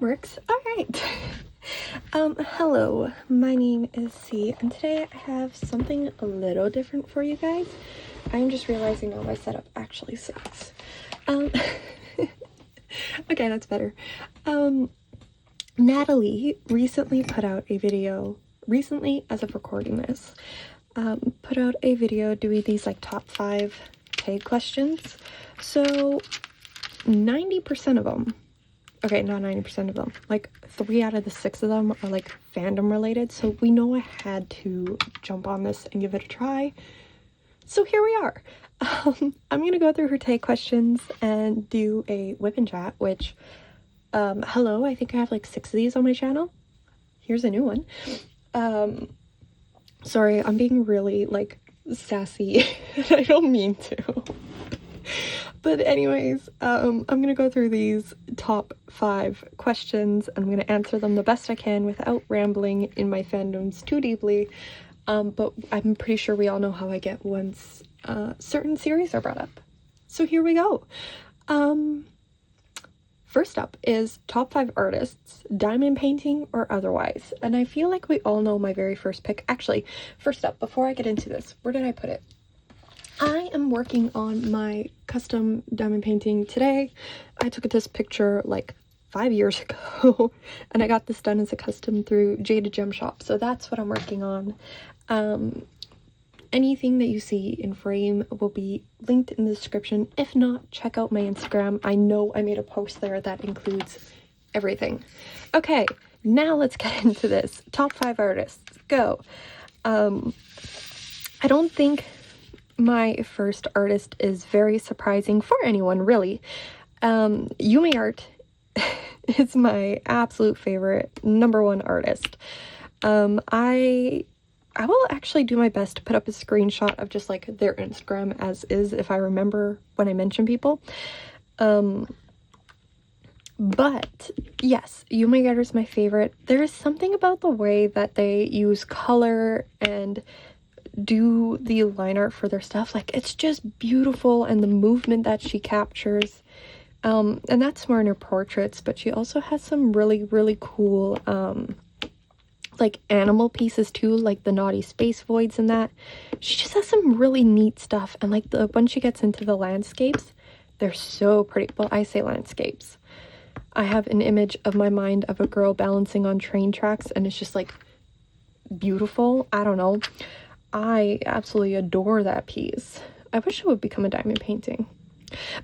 That works. All right. Hello, my name is C, and today I have something a little different for you guys. I'm just realizing now my setup actually sucks. Okay, that's better. Natalie recently put out a video, as of recording this, put out a video doing these like top 5 tag questions. So 90% of them, okay, not 90% of them, like 3 out of the 6 of them are like fandom related. So we know I had to jump on this and give it a try. So here we are. I'm gonna go through her tag questions and do a WIP and Chat, which, hello, I think I have like 6 of these on my channel. Here's a new one. Sorry, I'm being really like sassy. I don't mean to. But anyways, I'm gonna go through these top 5 questions. I'm gonna answer them the best I can without rambling in my fandoms too deeply. But I'm pretty sure we all know how I get once certain series are brought up. So here we go. First up is top 5 artists, diamond painting or otherwise. And I feel like we all know my very first pick. Actually, first up, before I get into this, where did I put it? I am working on my custom diamond painting today. I took this picture like 5 years ago and I got this done as a custom through Jada Gem Shop. So that's what I'm working on. Anything that you see in frame will be linked in the description. If not, check out my Instagram. I know I made a post there that includes everything. Okay, now let's get into this. Top 5 artists, go. I don't think my first artist is very surprising for anyone, really. Yumi Art is my absolute favorite, #1 artist. I will actually do my best to put up a screenshot of just like their Instagram as is if I remember when I mention people. But yes, Yumi Art is my favorite. There is something about the way that they use color and do the line art for their stuff. Like, it's just beautiful, and the movement that she captures. And that's more in her portraits, but she also has some really, really cool like animal pieces too, like the naughty space voids and that. She just has some really neat stuff, and like when she gets into the landscapes, they're so pretty. Well, I say landscapes. I have an image of my mind of a girl balancing on train tracks, and it's just like beautiful. I don't know. I absolutely adore that piece. I wish it would become a diamond painting.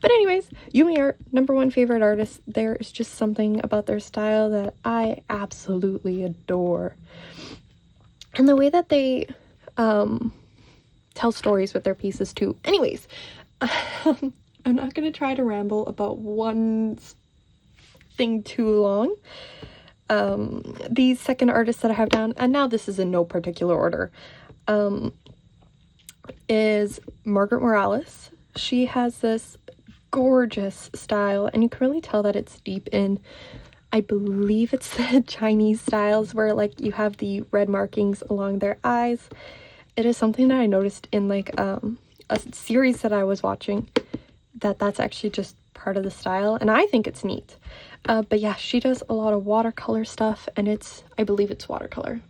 But anyways, Yumi Art, #1 favorite artist. There is just something about their style that I absolutely adore. And the way that they tell stories with their pieces too. Anyways, I'm not going to try to ramble about one thing too long. The second artist that I have down, and now this is in no particular order, is Margaret Morales. She has this gorgeous style, and you can really tell that it's deep in, I believe it's the Chinese styles, where like you have the red markings along their eyes. It is something that I noticed in like a series that I was watching, that's actually just part of the style, and I think it's neat. But yeah, she does a lot of watercolor stuff, and I believe it's watercolor.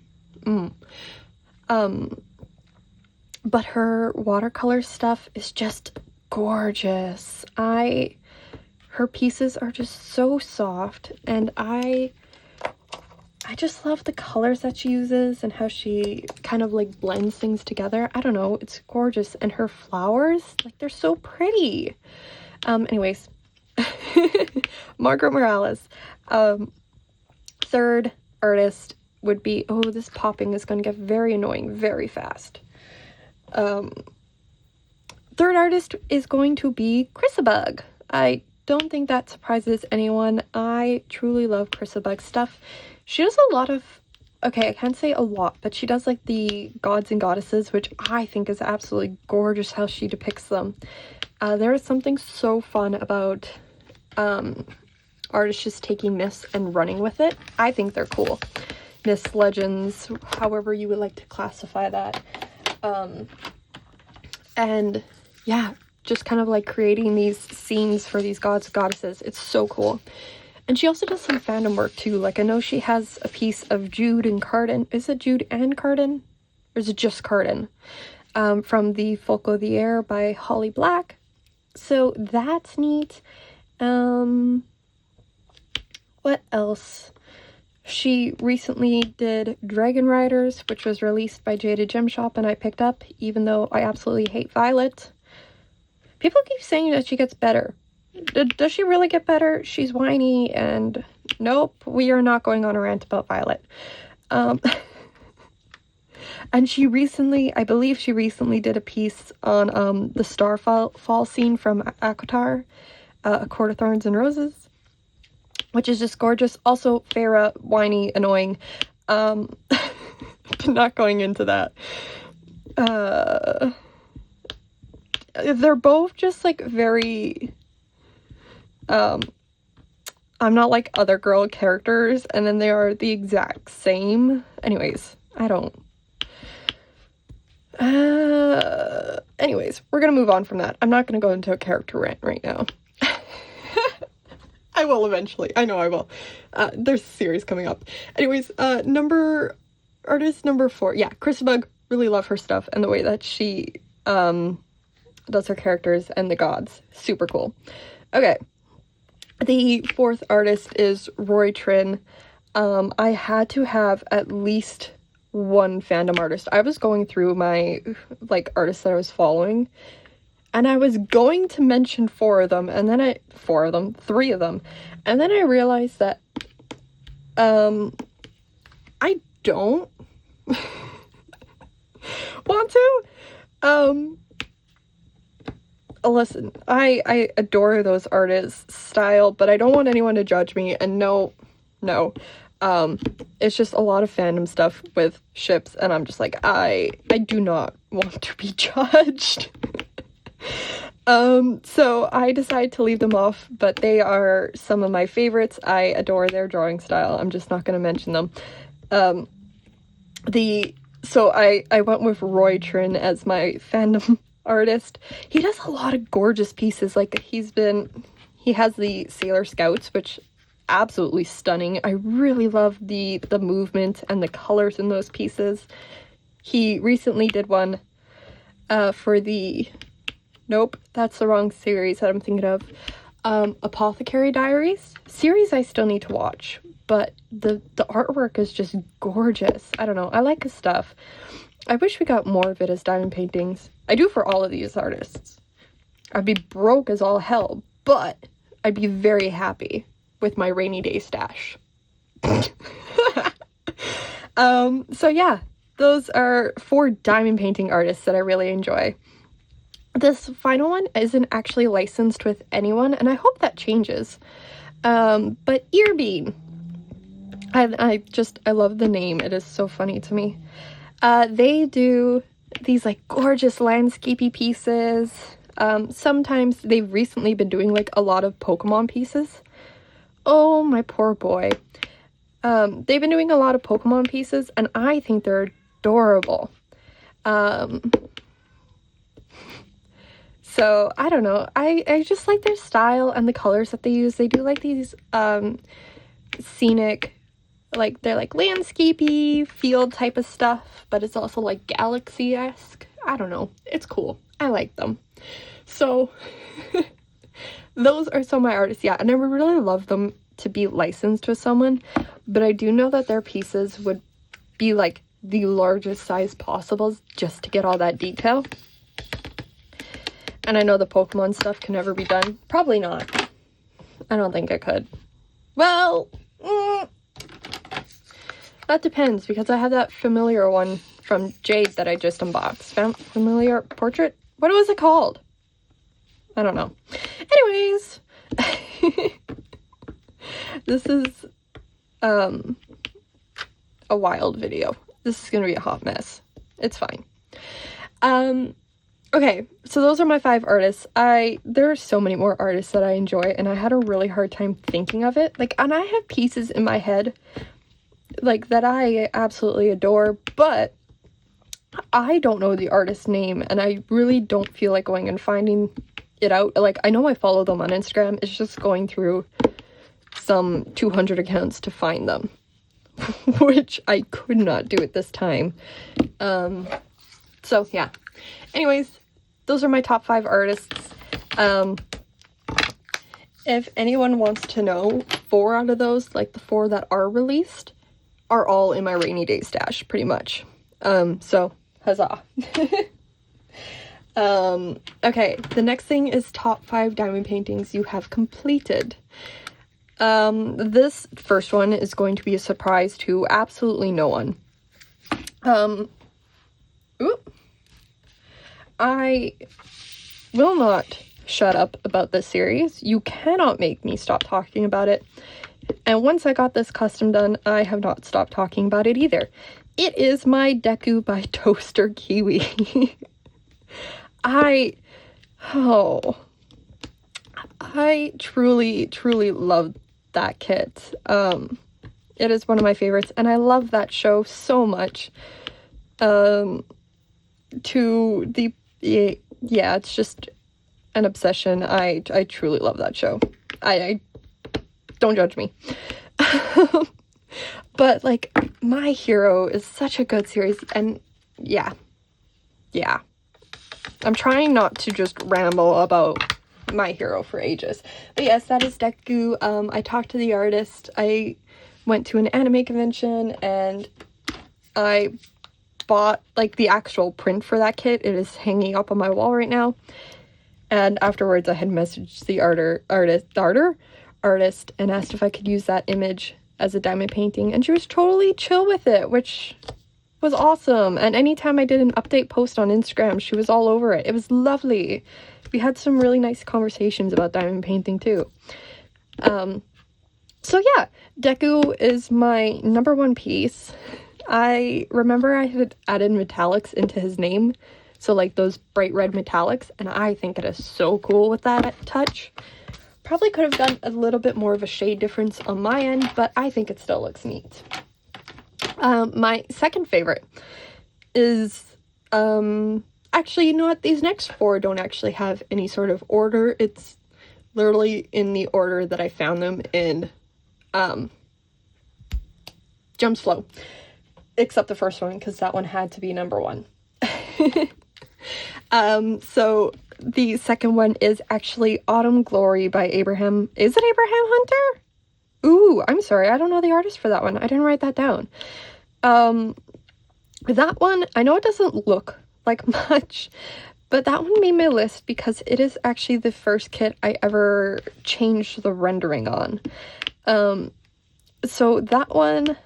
But her watercolor stuff is just gorgeous. Her pieces are just so soft, and I just love the colors that she uses and how she kind of like blends things together. I don't know, it's gorgeous. And her flowers, like, they're so pretty. Anyways, Margaret Morales. Third artist would be, oh, this popping is going to get very annoying very fast. Third artist is going to be Chrisabug. I don't think that surprises anyone. I truly love Chrisabug's stuff. She does a lot of, okay, I can't say a lot, but she does like the gods and goddesses, which I think is absolutely gorgeous how she depicts them. There is something so fun about artists just taking myths and running with it. I think they're cool. Myths, legends, however you would like to classify that. And yeah, just kind of like creating these scenes for these gods and goddesses. It's so cool. And she also does some fandom work too. Like, I know she has a piece of Jude and Carden. Is it Jude and Carden? Or is it just Carden? From the Folk of the Air by Holly Black. So that's neat. What else? She recently did Dragon Riders, which was released by Jaded Gem Shop, and I picked up, even though I absolutely hate Violet. People keep saying that she gets better. Does she really get better? She's whiny, and nope, we are not going on a rant about Violet. And she recently, I believe she recently did a piece on the Starfall scene from Akatar, A Court of Thorns and Roses, which is just gorgeous. Also, Farah, whiny, annoying. Not going into that. They're both just, like, very... I'm not like other girl characters, and then they are the exact same. Anyways, I don't... anyways, we're gonna move on from that. I'm not gonna go into a character rant right now. I will eventually. I know I will. There's a series coming up. Anyways, artist number 4. Yeah, Christabug. Really love her stuff and the way that she does her characters and the gods. Super cool. Okay. The 4th artist is Roy Trin. I had to have at least one fandom artist. I was going through my, like, artists that I was following, and I was going to mention 3 of them, and then I realized that, I don't want to. Listen, I adore those artists' style, but I don't want anyone to judge me, and no, it's just a lot of fandom stuff with ships, and I'm just like, I do not want to be judged. So I decided to leave them off, but they are some of my favorites. I adore their drawing style. I'm just not going to mention them. So I went with Roy Trin as my fandom artist. He does a lot of gorgeous pieces. Like, he has the Sailor Scouts, which absolutely stunning. I really love the movement and the colors in those pieces. He recently did one for the... Nope, that's the wrong series that I'm thinking of. Apothecary Diaries. Series I still need to watch, but the artwork is just gorgeous. I don't know, I like his stuff. I wish we got more of it as diamond paintings. I do for all of these artists. I'd be broke as all hell, but I'd be very happy with my rainy day stash. So yeah, those are 4 diamond painting artists that I really enjoy. This final one isn't actually licensed with anyone, and I hope that changes. But Earbeam. I love the name. It is so funny to me. They do these, like, gorgeous landscapey pieces. Sometimes they've recently been doing, like, a lot of Pokemon pieces. Oh, my poor boy. They've been doing a lot of Pokemon pieces, and I think they're adorable. So, I don't know. I just like their style and the colors that they use. They do, like, these scenic, like, they're, like, landscapey, field type of stuff, but it's also, like, galaxy-esque. I don't know. It's cool. I like them. So, those are some of my artists, yeah, and I would really love them to be licensed with someone, but I do know that their pieces would be, like, the largest size possible just to get all that detail. And I know the Pokemon stuff can never be done. Probably not. I don't think I could. Well, that depends, because I have that familiar one from Jade that I just unboxed. Familiar portrait? What was it called? I don't know. Anyways, this is a wild video. This is gonna be a hot mess. It's fine. Okay, so those are my 5 artists. There are so many more artists that I enjoy, and I had a really hard time thinking of it. Like, and I have pieces in my head, like, that I absolutely adore, but I don't know the artist's name, and I really don't feel like going and finding it out. Like, I know I follow them on Instagram. It's just going through some 200 accounts to find them, which I could not do at this time. So yeah. Anyways, those are my top 5 artists. If anyone wants to know, 4 out of those, like the 4 that are released, are all in my rainy day stash, pretty much. So huzzah. Okay, the next thing is top 5 diamond paintings you have completed. This first one is going to be a surprise to absolutely no one. I will not shut up about this series. You cannot make me stop talking about it. And once I got this custom done, I have not stopped talking about it either. It is my Deku by Toaster Kiwi. I truly, truly love that kit. It is one of my favorites, and I love that show so much. Yeah, it's just an obsession. I truly love that show. I don't judge me. But like, My Hero is such a good series, and yeah. I'm trying not to just ramble about My Hero for ages. But yes, that is Deku. I talked to the artist. I went to an anime convention and I bought like the actual print for that kit. It is hanging up on my wall right now. And afterwards I had messaged the artist and asked if I could use that image as a diamond painting, and she was totally chill with it, which was awesome. And anytime I did an update post on Instagram, she was all over it. It was lovely. We had some really nice conversations about diamond painting too. So yeah, Deku is my number 1 piece. I remember I had added metallics into his name, so like those bright red metallics, and I think it is so cool with that touch. Probably could have done a little bit more of a shade difference on my end, but I think it still looks neat. My second favorite is, actually, you know what? These next 4 don't actually have any sort of order. It's literally in the order that I found them in, Jumps Flow. Except the first one, because that one had to be number 1. So the second one is actually Autumn Glory by Abraham. Is it Abraham Hunter? Ooh, I'm sorry. I don't know the artist for that one. I didn't write that down. That one, I know it doesn't look like much, but that one made my list because it is actually the first kit I ever changed the rendering on. So that one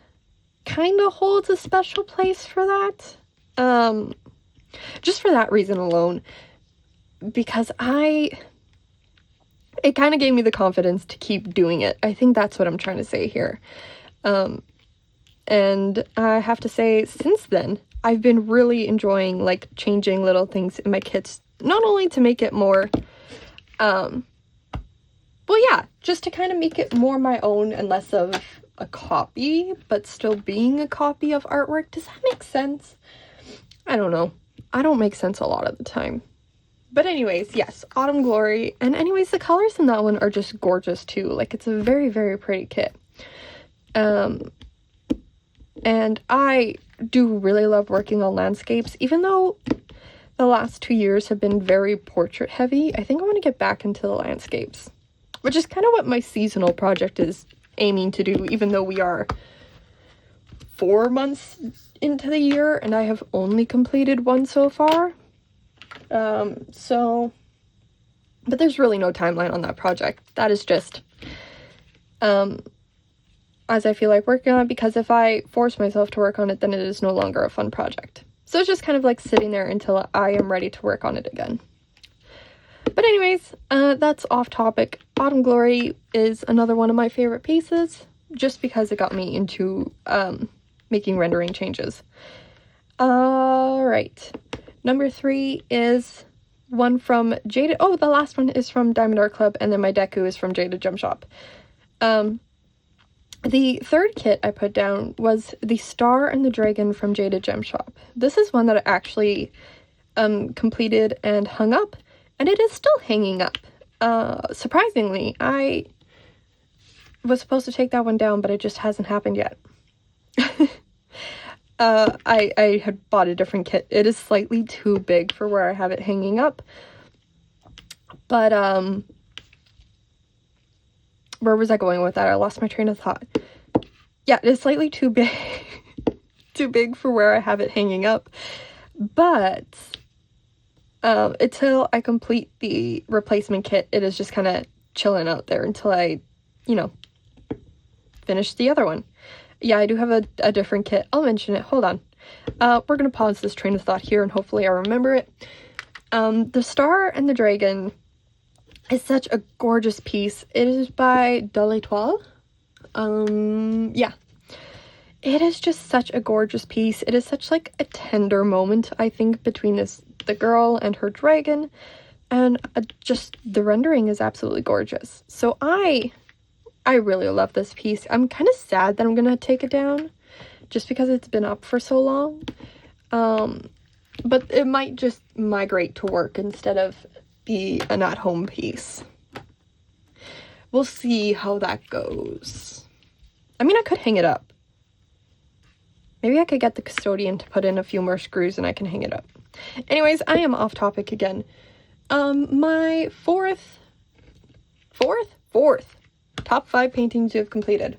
kind of holds a special place for that. Just for that reason alone, because it kind of gave me the confidence to keep doing it. I think that's what I'm trying to say here. And I have to say, since then, I've been really enjoying, like, changing little things in my kits, not only to make it more, well, yeah, just to kind of make it more my own and less of a copy, but still being a copy of artwork. Does that make sense? I don't know. I don't make sense a lot of the time. But anyways, yes, Autumn Glory. And anyways, the colors in that one are just gorgeous too. Like, it's a very, very pretty kit. And I do really love working on landscapes, even though the last 2 years have been very portrait heavy. I think I want to get back into the landscapes, which is kind of what my seasonal project is aiming to do, even though we are 4 months into the year and I have only completed 1 so far. But there's really no timeline on that project. That is just as I feel like working on it, because if I force myself to work on it, then it is no longer a fun project. So it's just kind of like sitting there until I am ready to work on it again. But anyways, that's off topic. Autumn Glory is another one of my favorite pieces, just because it got me into making rendering changes. Alright. Number 3 is one from Jaded. Oh, the last one is from Diamondart Club, and then my Deku is from Jaded Gem Shop. The third kit I put down was the Star and the Dragon from Jaded Gem Shop. This is one that I actually completed and hung up, and it is still hanging up. Surprisingly, I was supposed to take that one down, but it just hasn't happened yet. I had bought a different kit. It is slightly too big for where I have it hanging up. But, where was I going with that? I lost my train of thought. Yeah, it is slightly too big. Too big for where I have it hanging up. But, until I complete the replacement kit, it is just kind of chilling out there until I, you know, finish the other one. Yeah, I do have a different kit. I'll mention it. Hold on. We're going to pause this train of thought here and hopefully I remember it. The Star and the Dragon is such a gorgeous piece. It is by de l'Etoile. Yeah. It is just such a gorgeous piece. It is such like a tender moment, I think, between the girl and her dragon. And just the rendering is absolutely gorgeous. So I really love this piece. I'm kind of sad that I'm gonna take it down just because it's been up for so long. But it might just migrate to work instead of be an at-home piece. We'll see how that goes. I mean, I could hang it up. Maybe I could get the custodian to put in a few more screws and I can hang it up. Anyways, I am off topic again. My fourth top 5 paintings you have completed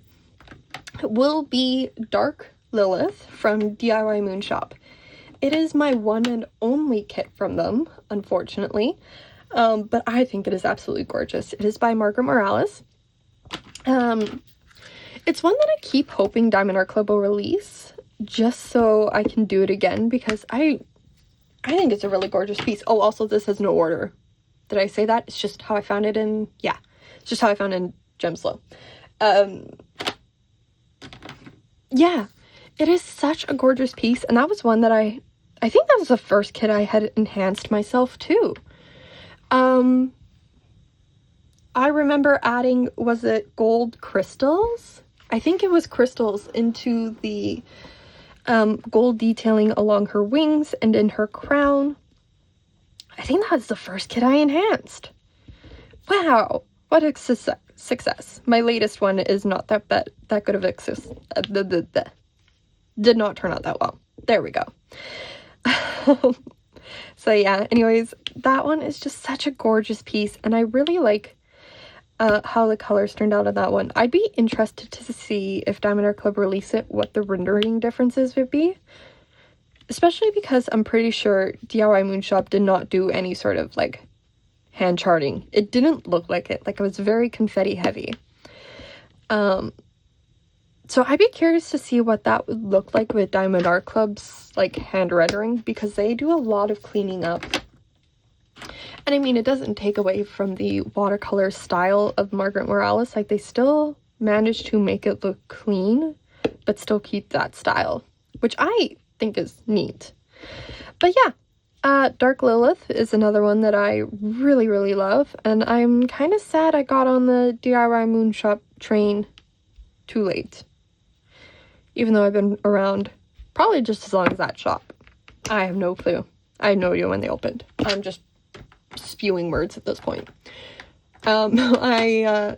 will be Dark Lilith from DIY Moon Shop. It is my one and only kit from them, unfortunately, but I think it is absolutely gorgeous. It is by Margaret Morales. It's one that I keep hoping Diamond Art Club will release, just so I can do it again, because I think it's a really gorgeous piece. Oh, also, this has no order. Did I say that? It's just how I found it in, yeah, it's just how I found it in Gemslow. Yeah, it is such a gorgeous piece, and that was one that I think that was the first kit I had enhanced myself too. I remember adding, was it gold crystals? I think it was crystals into the gold detailing along her wings and in her crown. I think that was the first kit I enhanced. Wow, what a success. My latest one is not that good of a success. Did not turn out that well. There we go. So yeah, anyways, that one is just such a gorgeous piece, and I really like how the colors turned out on that one. I'd be interested to see if Diamond Art Club release it, what the rendering differences would be. Especially because I'm pretty sure DIY Moon Shop did not do any sort of like hand charting. It didn't look like it. Like, it was very confetti heavy. So I'd be curious to see what that would look like with Diamond Art Club's like hand rendering, because they do a lot of cleaning up. And I mean, it doesn't take away from the watercolor style of Margaret Morales. Like, they still manage to make it look clean, but still keep that style, which I think is neat. But yeah, Dark Lilith is another one that I really, really love. And I'm kind of sad I got on the DIY Moon Shop train too late. Even though I've been around probably just as long as that shop. I have no clue. I had no idea when they opened. I'm just spewing words at this point. My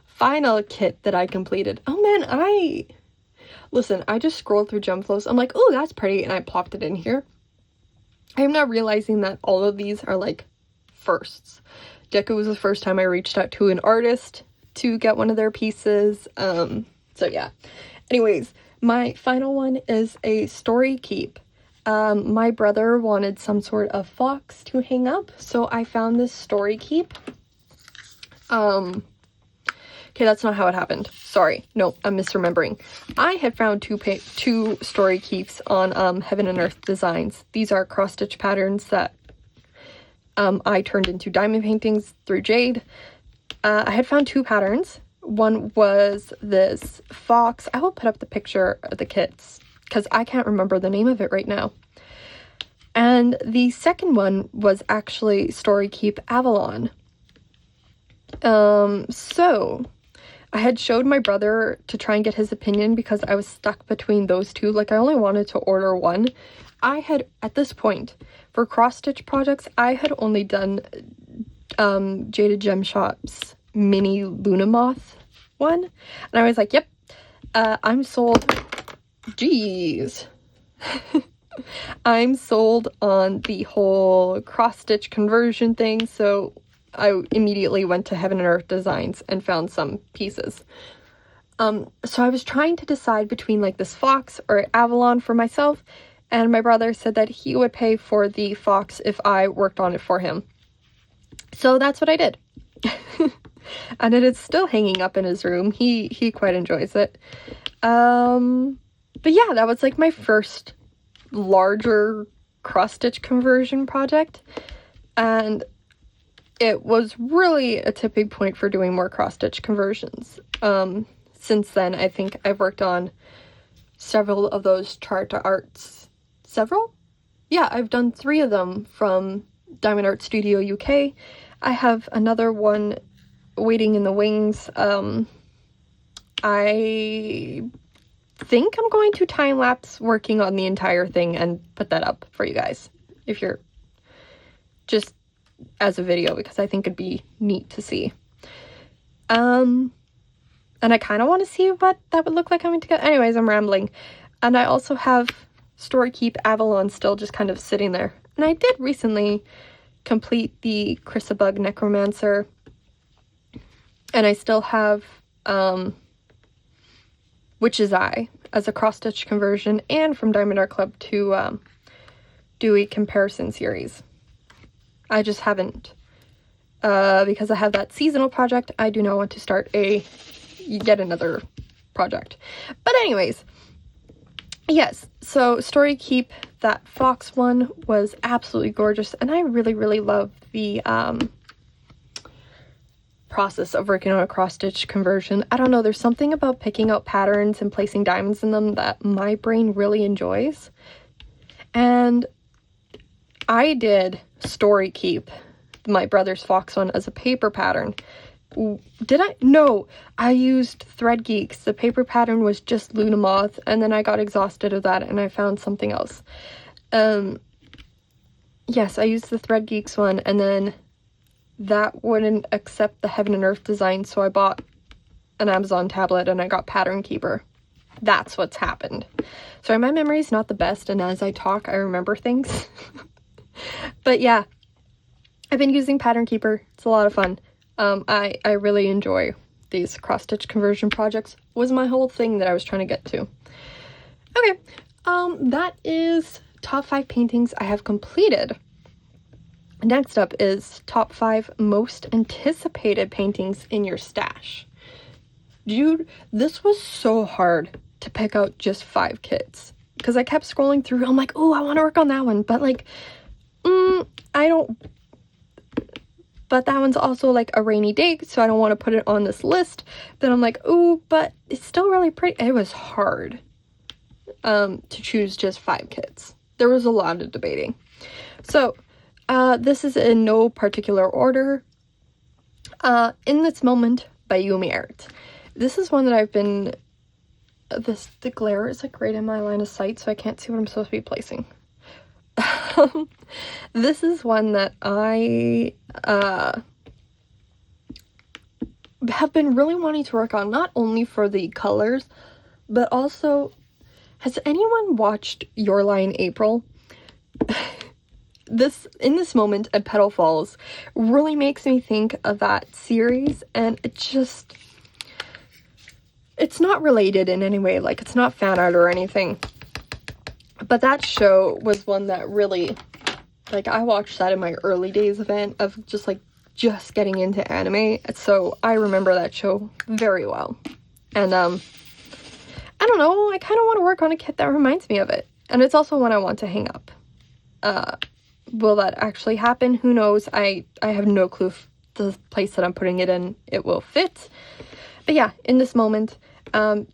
final kit that I completed. Oh man, listen, I just scrolled through Gemflows. I'm like, oh, that's pretty, and I plopped it in here. I'm now realizing that all of these are like firsts. Deco was the first time I reached out to an artist to get one of their pieces. So yeah. Anyways, my final one is a story keep. My brother wanted some sort of fox to hang up, so I found this story keep. Okay, that's not how it happened. Sorry. No, I'm misremembering. I had found two story keeps on Heaven and Earth Designs. These are cross-stitch patterns that I turned into diamond paintings through Jade. I had found 2 patterns. One was this fox. I will put up the picture of the kits because I can't remember the name of it right now. And the second one was actually Story Keep Avalon. So I had showed my brother to try and get his opinion because I was stuck between those two. Like, I only wanted to order one. I had, at this point, for cross-stitch projects, I had only done Jaded Gem Shop's mini Luna Moth one. And I was like, yep, I'm sold. Jeez. I'm sold on the whole cross-stitch conversion thing, so I immediately went to Heaven and Earth Designs and found some pieces. So I was trying to decide between like this fox or Avalon for myself, and my brother said that he would pay for the fox if I worked on it for him. So that's what I did. And it is still hanging up in his room. He quite enjoys it. But yeah, that was like my first larger cross-stitch conversion project, and it was really a tipping point for doing more cross-stitch conversions. Since then, I think I've worked on several of those chart arts. Several? Yeah, I've done 3 of them from Diamond Art Studio UK. I have another one waiting in the wings. I think I'm going to time-lapse working on the entire thing and put that up for you guys, if you're just as a video, because I think it'd be neat to see. And I kind of want to see what that would look like coming together. Anyways, I'm rambling. And I also have Story Keep Avalon still just kind of sitting there. And I did recently complete the Chrysabug Necromancer, and I still have Witch's Eye as a cross-stitch conversion, and from Diamond Art Club to do a comparison series. I just haven't, because I have that seasonal project, I do not want to start yet another project. But anyways, yes, so Story Keep, that fox one was absolutely gorgeous, and I really, really love the process of working on a cross-stitch conversion. I don't know, there's something about picking out patterns and placing diamonds in them that my brain really enjoys. And I did Story Keep, my brother's fox one, as a paper pattern. Did I? No, I used Thread Geeks. The paper pattern was just Luna Moth, and then I got exhausted of that and I found something else. Yes, I used the Thread Geeks one, and then that wouldn't accept the Heaven and Earth design, so I bought an Amazon tablet and I got Pattern Keeper. That's what's happened. Sorry, my memory's not the best, and as I talk, I remember things. But yeah, I've been using Pattern Keeper. It's a lot of fun. I really enjoy these cross-stitch conversion projects. Was my whole thing that I was trying to get to. Okay, that is top 5 paintings I have completed. Next up is top 5 most anticipated paintings in your stash. Dude, this was so hard to pick out just 5 kits, because I kept scrolling through. I'm like, oh, I want to work on that one, but like, I don't. But that one's also like a rainy day, so I don't want to put it on this list. Then I'm like, oh, but it's still really pretty. It was hard to choose just 5 kits. There was a lot of debating. So this is in no particular order. In This Moment by Yumi Art. This is one that I've been, the glare is like right in my line of sight, so I can't see what I'm supposed to be placing. This is one that I have been really wanting to work on, not only for the colors, but also, has anyone watched Your Lie April? In This Moment at Petal Falls really makes me think of that series, and it's not related in any way, like it's not fan art or anything, but that show was one that really, like, I watched that in my early days of just getting into anime, so I remember that show very well. And I don't know, I kind of want to work on a kit that reminds me of it, and it's also one I want to hang up. Will that actually happen? Who knows? I have no clue if the place that I'm putting it in, it will fit. But yeah, In This Moment,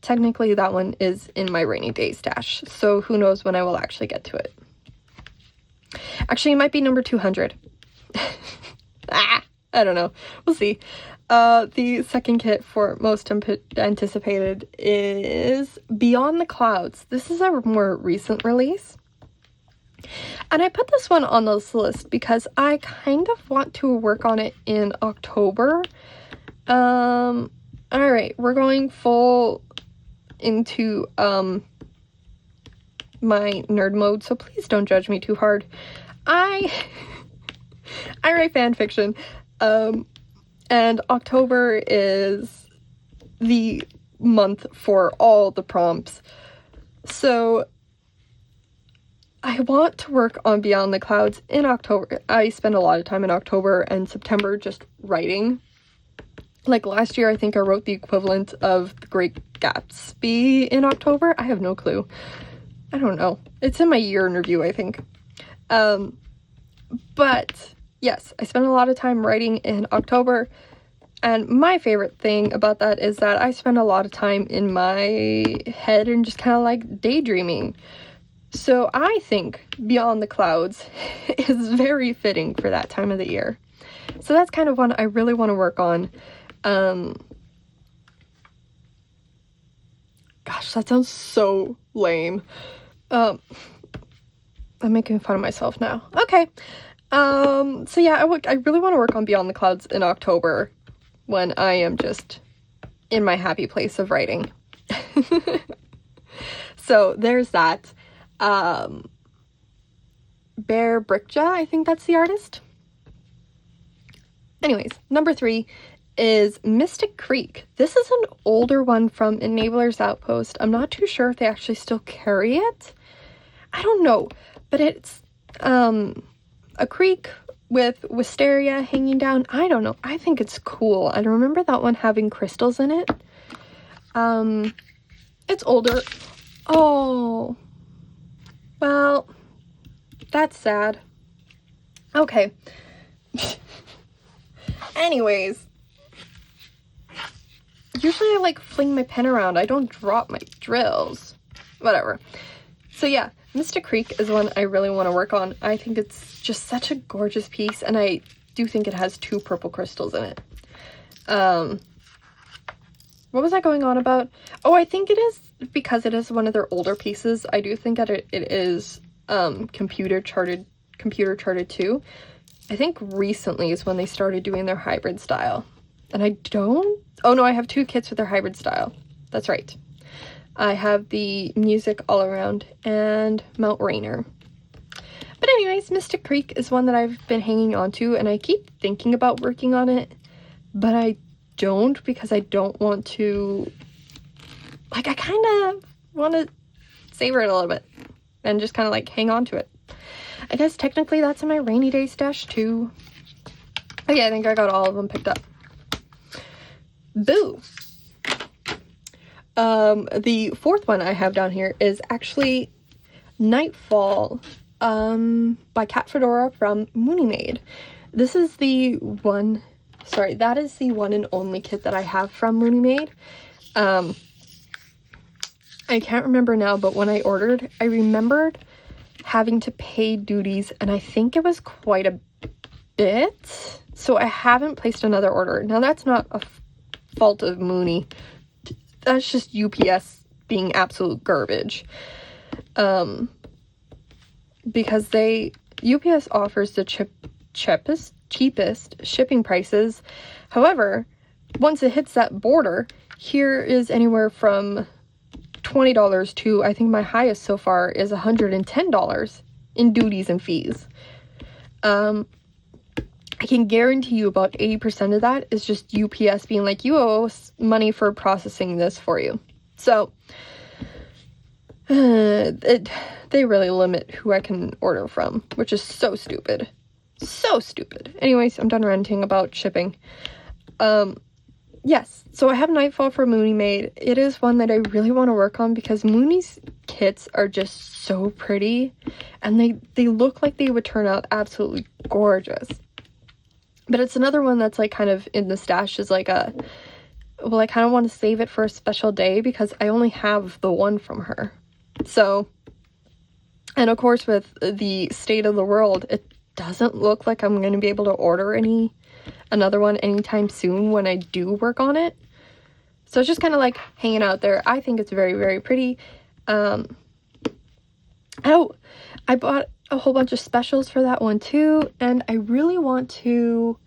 technically that one is in my rainy day stash, so who knows when I will actually get to it. Actually, it might be number 200. I don't know. We'll see. The second kit for most anticipated is Beyond the Clouds. This is a more recent release. And I put this one on this list because I kind of want to work on it in October. All right, we're going full into my nerd mode, so please don't judge me too hard. I write fan fiction, and October is the month for all the prompts. So I want to work on Beyond the Clouds in October. I spend a lot of time in October and September just writing. Like last year, I think I wrote the equivalent of The Great Gatsby in October. I have no clue. I don't know. It's in my year in review, I think. But yes, I spend a lot of time writing in October. And my favorite thing about that is that I spend a lot of time in my head and just kind of like daydreaming. So I think Beyond the Clouds is very fitting for that time of the year. So that's kind of one I really want to work on. Gosh, that sounds so lame. I'm making fun of myself now. Okay. So yeah, I really want to work on Beyond the Clouds in October when I am just in my happy place of writing. So there's that. Bear Brickja, I think that's the artist. Anyways, number 3 is Mystic Creek. This is an older one from Enabler's Outpost. I'm not too sure if they actually still carry it. I don't know, but it's a creek with wisteria hanging down. I don't know. I think it's cool. I remember that one having crystals in it. It's older. Oh, well, that's sad. Okay. Anyways, usually I like fling my pen around. I don't drop my drills. Whatever. So yeah, Mystic Creek is one I really want to work on. I think it's just such a gorgeous piece, and I do think it has 2 purple crystals in it. What was I going on about? Oh, I think it is because it is one of their older pieces. I do think that it is computer charted too. I think recently is when they started doing their hybrid style. And I don't... Oh no, I have 2 kits with their hybrid style. That's right. I have the Music All Around and Mount Rainier. But anyways, Mystic Creek is one that I've been hanging on to, and I keep thinking about working on it, but I don't because I don't want to... Like, I kind of want to savor it a little bit and just kind of like hang on to it. I guess technically that's in my rainy day stash too. But yeah, I think I got all of them picked up. Boo! The 4th one I have down here is actually Nightfall by Cat Fedora from Moony Maid. This is the one... Sorry, that is the one and only kit that I have from Moony Maid. I can't remember now, but when I ordered, I remembered having to pay duties, and I think it was quite a bit. So I haven't placed another order. Now, that's not a fault of Moony. That's just UPS being absolute garbage. Because UPS offers the cheapest shipping prices. However, once it hits that border, here is anywhere from $20 to, I think my highest so far is $110 in duties and fees. I can guarantee you about 80% of that is just UPS being like, you owe us money for processing this for you. So they really limit who I can order from, which is so stupid. So stupid. Anyways, I'm done ranting about shipping. Yes, so I have Nightfall for Moony Maid. It is one that I really want to work on because Moony's kits are just so pretty, and they look like they would turn out absolutely gorgeous. But it's another one that's like kind of in the stash as like a, well, I kind of want to save it for a special day because I only have the one from her. So, and of course with the state of the world, it doesn't look like I'm going to be able to order another one anytime soon when I do work on it. So it's just kind of like hanging out there. I think it's very, very pretty. Oh, I bought a whole bunch of specials for that one too, and I really want to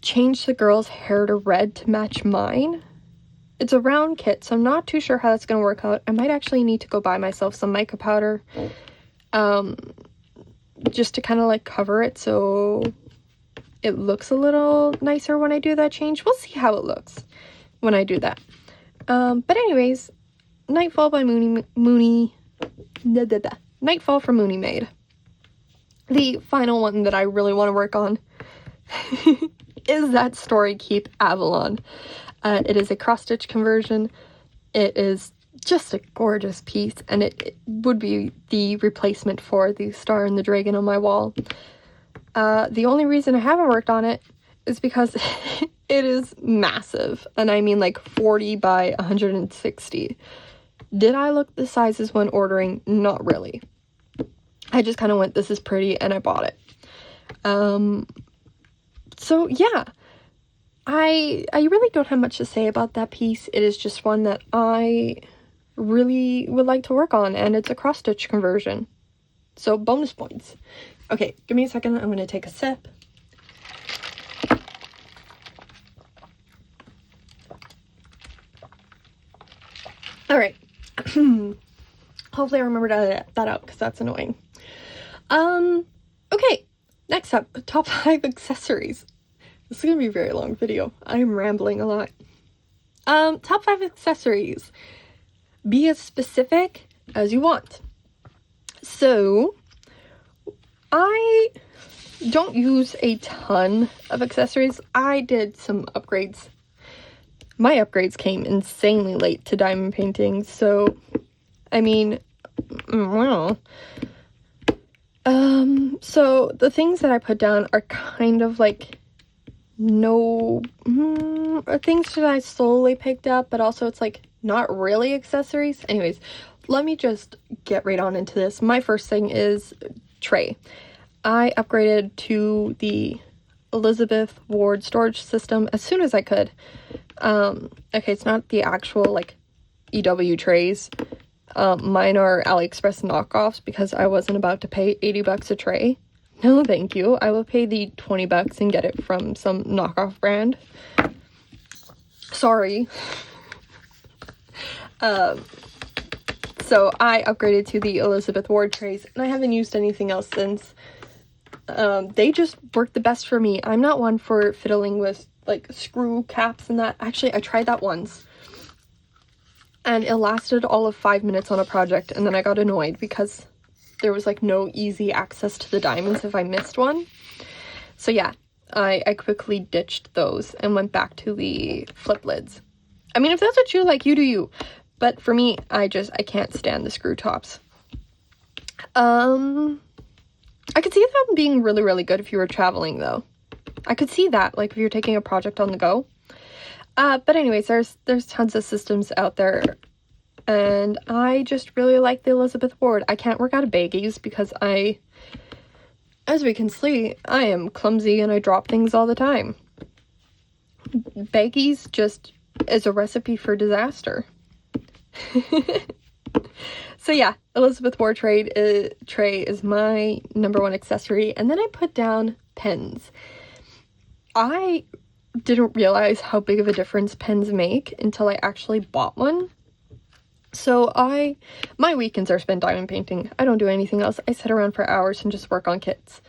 changed the girl's hair to red to match mine. It's a round kit, so I'm not too sure how that's going to work out. I might actually need to go buy myself some mica powder, just to kind of like cover it so it looks a little nicer when I do that change. We'll see how it looks when I do that. But anyways, Nightfall by Nightfall from Mooney Maid. The final one that I really want to work on is that Story Keep Avalon. It is a cross-stitch conversion. It is just a gorgeous piece, and it would be the replacement for the Star and the Dragon on my wall. The only reason I haven't worked on it is because it is massive, and I mean like 40 by 160. Did I look the sizes when ordering? Not really. I just kind of went, this is pretty, and I bought it. So yeah, I really don't have much to say about that piece. It is just one that I really would like to work on, and it's a cross-stitch conversion. So bonus points. Okay, give me a second. I'm going to take a sip. All right. Hopefully I remember to edit that out because that's annoying. Okay, next up, top 5 accessories. This is gonna be a very long video. I'm rambling a lot. Top 5 accessories. Be as specific as you want. So, I don't use a ton of accessories. I did some upgrades. My upgrades came insanely late to diamond painting, so, I mean, well, so the things that I put down are kind of like things that I slowly picked up, but also it's like not really accessories. Anyways, let me just get right on into this. My first thing is tray. I upgraded to the Elizabeth Ward storage system as soon as I could. Okay, it's not the actual like EW trays. Mine are AliExpress knockoffs because I wasn't about to pay 80 bucks a tray. No, thank you. I will pay the 20 bucks and get it from some knockoff brand. Sorry. So I upgraded to the Elizabeth Ward trays, and I haven't used anything else since. They just work the best for me. I'm not one for fiddling with like screw caps and that. Actually, I tried that once, and it lasted all of 5 minutes on a project, and then I got annoyed because there was like no easy access to the diamonds if I missed one. So yeah, I quickly ditched those and went back to the flip lids. I mean, if that's what you like, you do you. But for me, I can't stand the screw tops. I could see them being really, really good if you were traveling though. I could see that, like if you're taking a project on the go. But anyways, there's tons of systems out there, and I just really like the Elizabeth Ward. I can't work out of baggies because as we can see, I am clumsy and I drop things all the time. Baggies just is a recipe for disaster. So yeah, Elizabeth Ward tray is my #1 accessory, and then I put down pens. I didn't realize how big of a difference pens make until I actually bought one. So my weekends are spent diamond painting. I don't do anything else. I sit around for hours and just work on kits.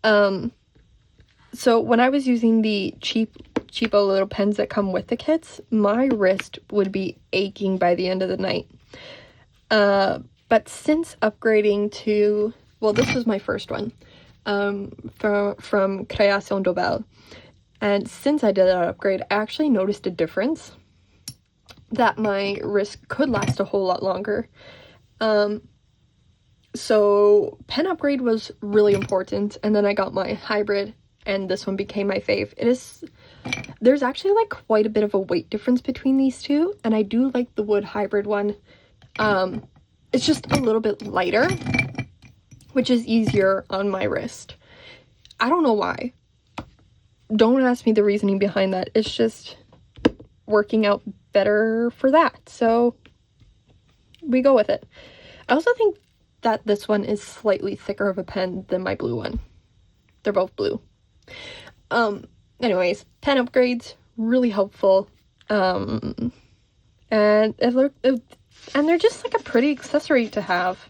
So when I was using the cheapo little pens that come with the kits, my wrist would be aching by the end of the night. But since upgrading to, well, this was my first one, from Création d'Aubel. And since I did that upgrade, I actually noticed a difference, that my wrist could last a whole lot longer. So pen upgrade was really important, and then I got my hybrid, and this one became my fave. There's actually like quite a bit of a weight difference between these two, and I do like the wood hybrid one. It's just a little bit lighter, which is easier on my wrist. I don't know why. Don't ask me the reasoning behind that. It's just working out better for that. So we go with it. I also think that this one is slightly thicker of a pen than my blue one. They're both blue. anyways, pen upgrades, really helpful. And and they're just like a pretty accessory to have.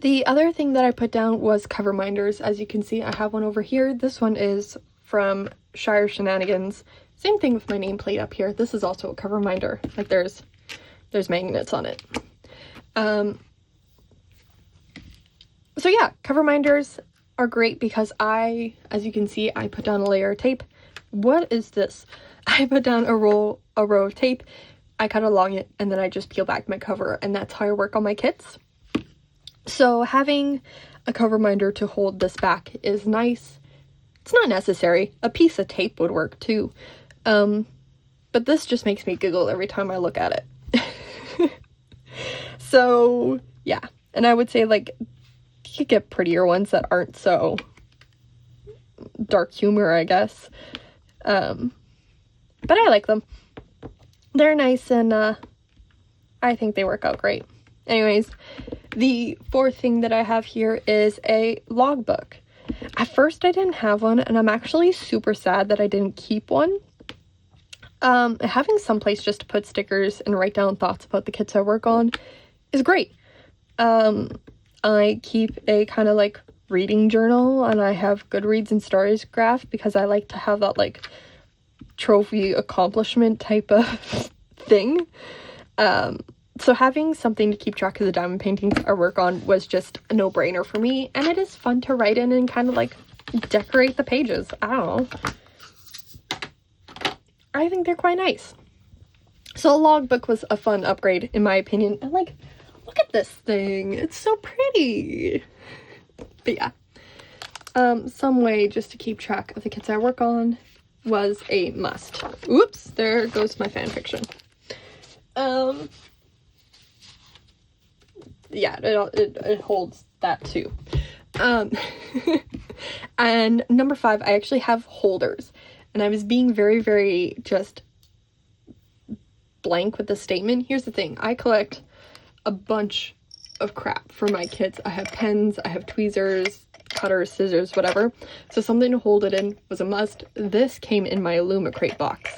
The other thing that I put down was Coverminders. As you can see, I have one over here. This one is from Shire Shenanigans. Same thing with my nameplate up here. This is also a Coverminder. Like there's magnets on it. So yeah, Coverminders are great because as you can see, I put down a layer of tape. What is this? I put down a row of tape, I cut along it, and then I just peel back my cover, and that's how I work on my kits. So having a Coverminder to hold this back is nice. It's not necessary. A piece of tape would work too. But this just makes me giggle every time I look at it. So yeah, and I would say like you could get prettier ones that aren't so dark humor, I guess. But I like them. They're nice, and I think they work out great. Anyways, the fourth thing that I have here is a logbook. At first I didn't have one, and I'm actually super sad that I didn't keep one. Having some place just to put stickers and write down thoughts about the kits I work on is great. I keep a kind of like reading journal, and I have Goodreads and Stories graph because I like to have that like trophy accomplishment type of thing. So having something to keep track of the diamond paintings I work on was just a no-brainer for me, and it is fun to write in and kind of like decorate the pages. I don't know. I think they're quite nice. So a logbook was a fun upgrade in my opinion, and like, look at this thing. It's so pretty. But yeah, some way just to keep track of the kits I work on was a must. Oops, there goes my fan fiction. Yeah, it holds that too. And number 5, I actually have holders, and I was being very, very just blank with the statement. Here's the thing, I collect a bunch of crap for my kids. I have pens, I have tweezers, cutters, scissors, whatever. So something to hold it in was a must. This came in my Illumicrate box.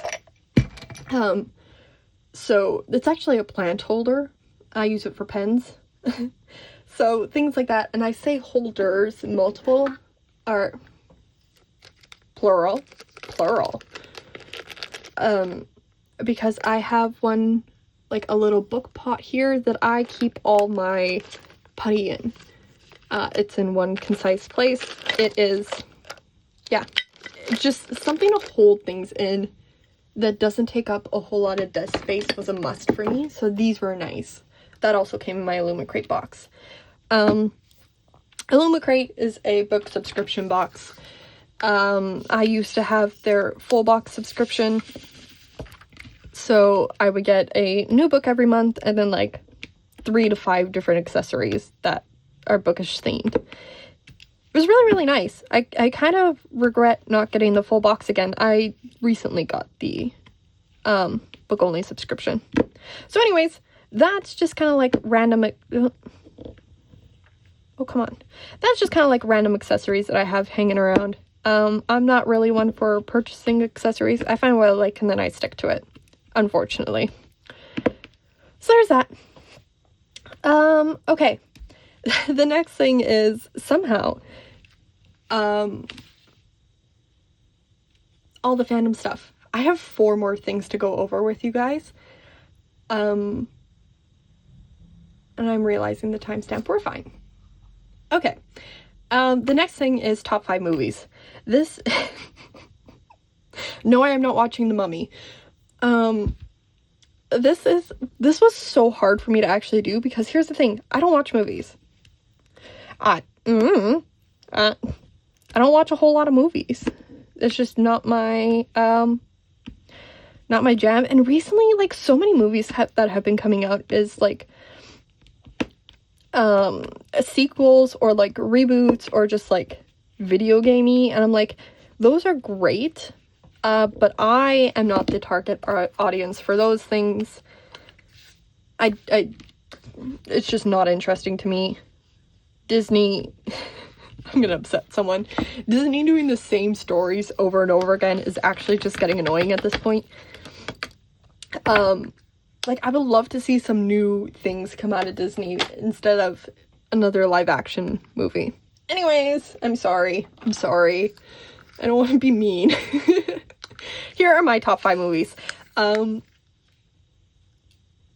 So it's actually a plant holder. I use it for pens. So things like that. And I say holders, multiple, are plural, because I have one, like a little book pot here that I keep all my putty in. It's in one concise place. It is, yeah, just something to hold things in that doesn't take up a whole lot of desk space was a must for me. So these were nice. That also came in my Illumicrate box. Illumicrate is a book subscription box. I used to have their full box subscription. So I would get a new book every month, and then like 3 to 5 different accessories that are bookish themed. It was really, really nice. I kind of regret not getting the full box again. I recently got the book only subscription. So anyways, that's just kind of like random, oh come on, that's just kind of like random accessories that I have hanging around. I'm not really one for purchasing accessories. I find what I like and then I stick to it, unfortunately. So there's that. Okay. The next thing is somehow all the fandom stuff. I have 4 more things to go over with you guys. And I'm realizing the timestamp. We're fine. Okay. The next thing is top 5 movies. This no, I am not watching The Mummy. This was so hard for me to actually do because here's the thing, I don't watch movies. I don't watch a whole lot of movies. It's just not my jam. And recently, like, so many movies that have been coming out is like sequels or like reboots or just like video gamey, and I'm like, those are great, but I am not the target audience for those things. It's just not interesting to me. Disney I'm gonna upset someone. Disney doing the same stories over and over again is actually just getting annoying at this point. Like, I would love to see some new things come out of Disney instead of another live action movie. Anyways, I'm sorry. I don't want to be mean. Here are my top 5 movies.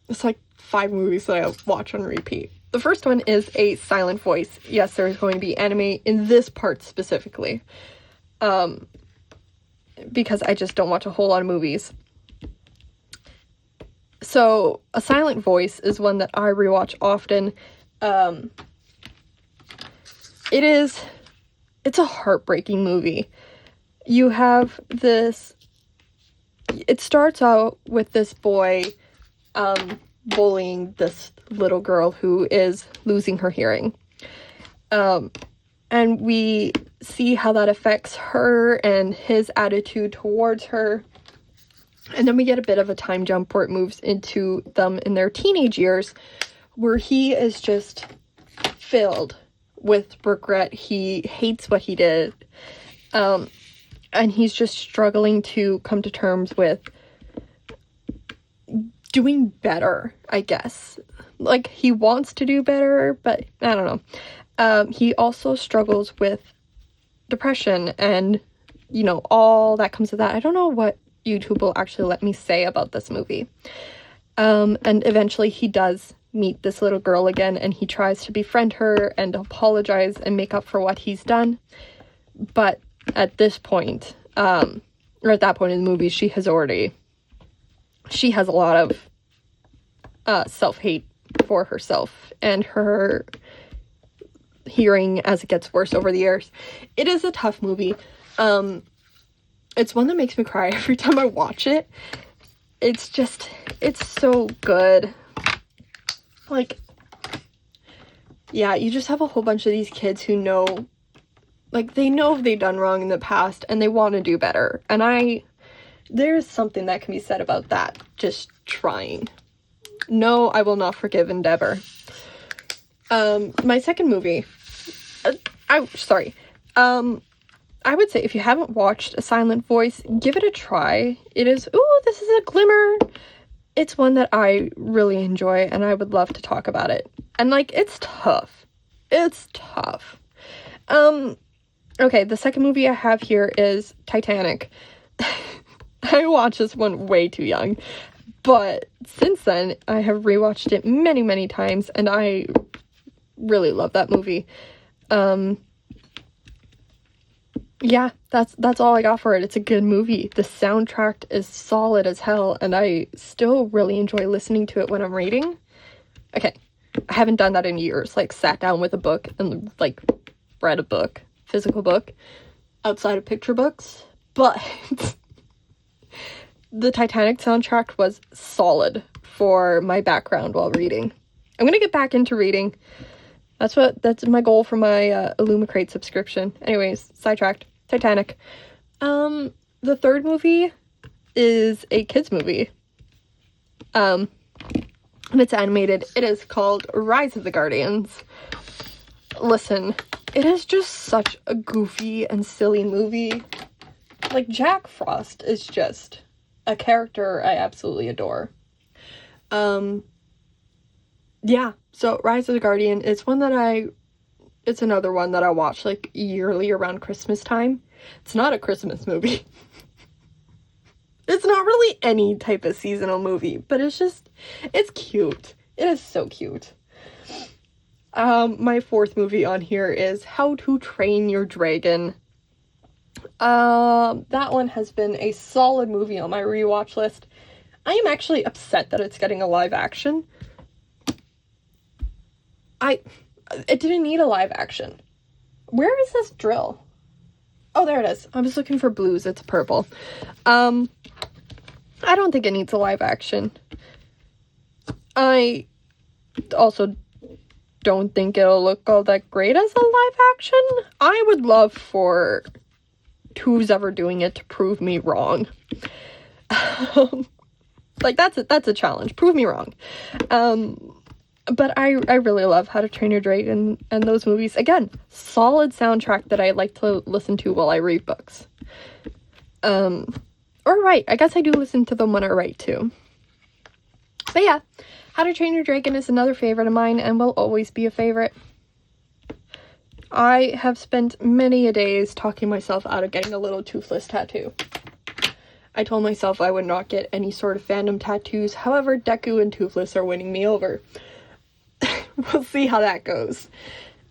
It's like 5 movies that I watch on repeat. The first one is a silent voice. Yes, there's going to be anime in this part specifically. Because I just don't watch a whole lot of movies. So, A Silent Voice is one that I rewatch often. It's a heartbreaking movie. You have this, it starts out with this boy, bullying this little girl who is losing her hearing. And we see how that affects her and his attitude towards her. And then we get a bit of a time jump where it moves into them in their teenage years, where he is just filled with regret. He hates what he did. And he's just struggling to come to terms with doing better, I guess. Like, he wants to do better, but I don't know. He also struggles with depression and, you know, all that comes with that. I don't know what YouTube will actually let me say about this movie. And eventually he does meet this little girl again, and he tries to befriend her and apologize and make up for what he's done. But at this point, or at that point in the movie, she has a lot of self-hate for herself and her hearing as it gets worse over the years. It is a tough movie. It's one that makes me cry every time I watch it. It's so good. Like, yeah, you just have a whole bunch of these kids who know, like, they know they've done wrong in the past and they want to do better. And there's something that can be said about that. Just trying. No, I will not forgive Endeavor. My second movie, I would say if you haven't watched A Silent Voice, give it a try. It is, this is a glimmer. It's one that I really enjoy, and I would love to talk about it. And, like, it's tough. It's tough. Okay, the second movie I have here is Titanic. I watched this one way too young, but since then, I have rewatched it many, many times, and I really love that movie. Yeah, that's all I got for it. It's a good movie. The soundtrack is solid as hell, and I still really enjoy listening to it when I'm reading. Okay, I haven't done that in years, like, sat down with a book and, like, read a book, physical book, outside of picture books, but the Titanic soundtrack was solid for my background while reading. I'm gonna get back into reading. That's my goal for my Illumicrate subscription. Anyways, sidetracked. Titanic. The third movie is a kids movie. And it's animated. It is called Rise of the Guardians. Listen, it is just such a goofy and silly movie. Like, Jack Frost is just a character I absolutely adore. Yeah, so Rise of the Guardian is one that it's another one that I watch, like, yearly around Christmas time. It's not a Christmas movie. It's not really any type of seasonal movie, but it's cute. It is so cute. My fourth movie on here is How to Train Your Dragon. That one has been a solid movie on my rewatch list. I am actually upset that it's getting a live action. It didn't need a live action. Where is this drill? Oh, there it is. I was looking for blues. It's purple. I don't think it needs a live action. I also don't think it'll look all that great as a live action. I would love for who's ever doing it to prove me wrong. Like, that's a challenge. Prove me wrong. But I really love How to Train Your Dragon and those movies. Again, solid soundtrack that I like to listen to while I read books. Or write. I guess I do listen to them when I write too. But yeah, How to Train Your Dragon is another favorite of mine and will always be a favorite. I have spent many a days talking myself out of getting a little Toothless tattoo. I told myself I would not get any sort of fandom tattoos. However, Deku and Toothless are winning me over. We'll see how that goes.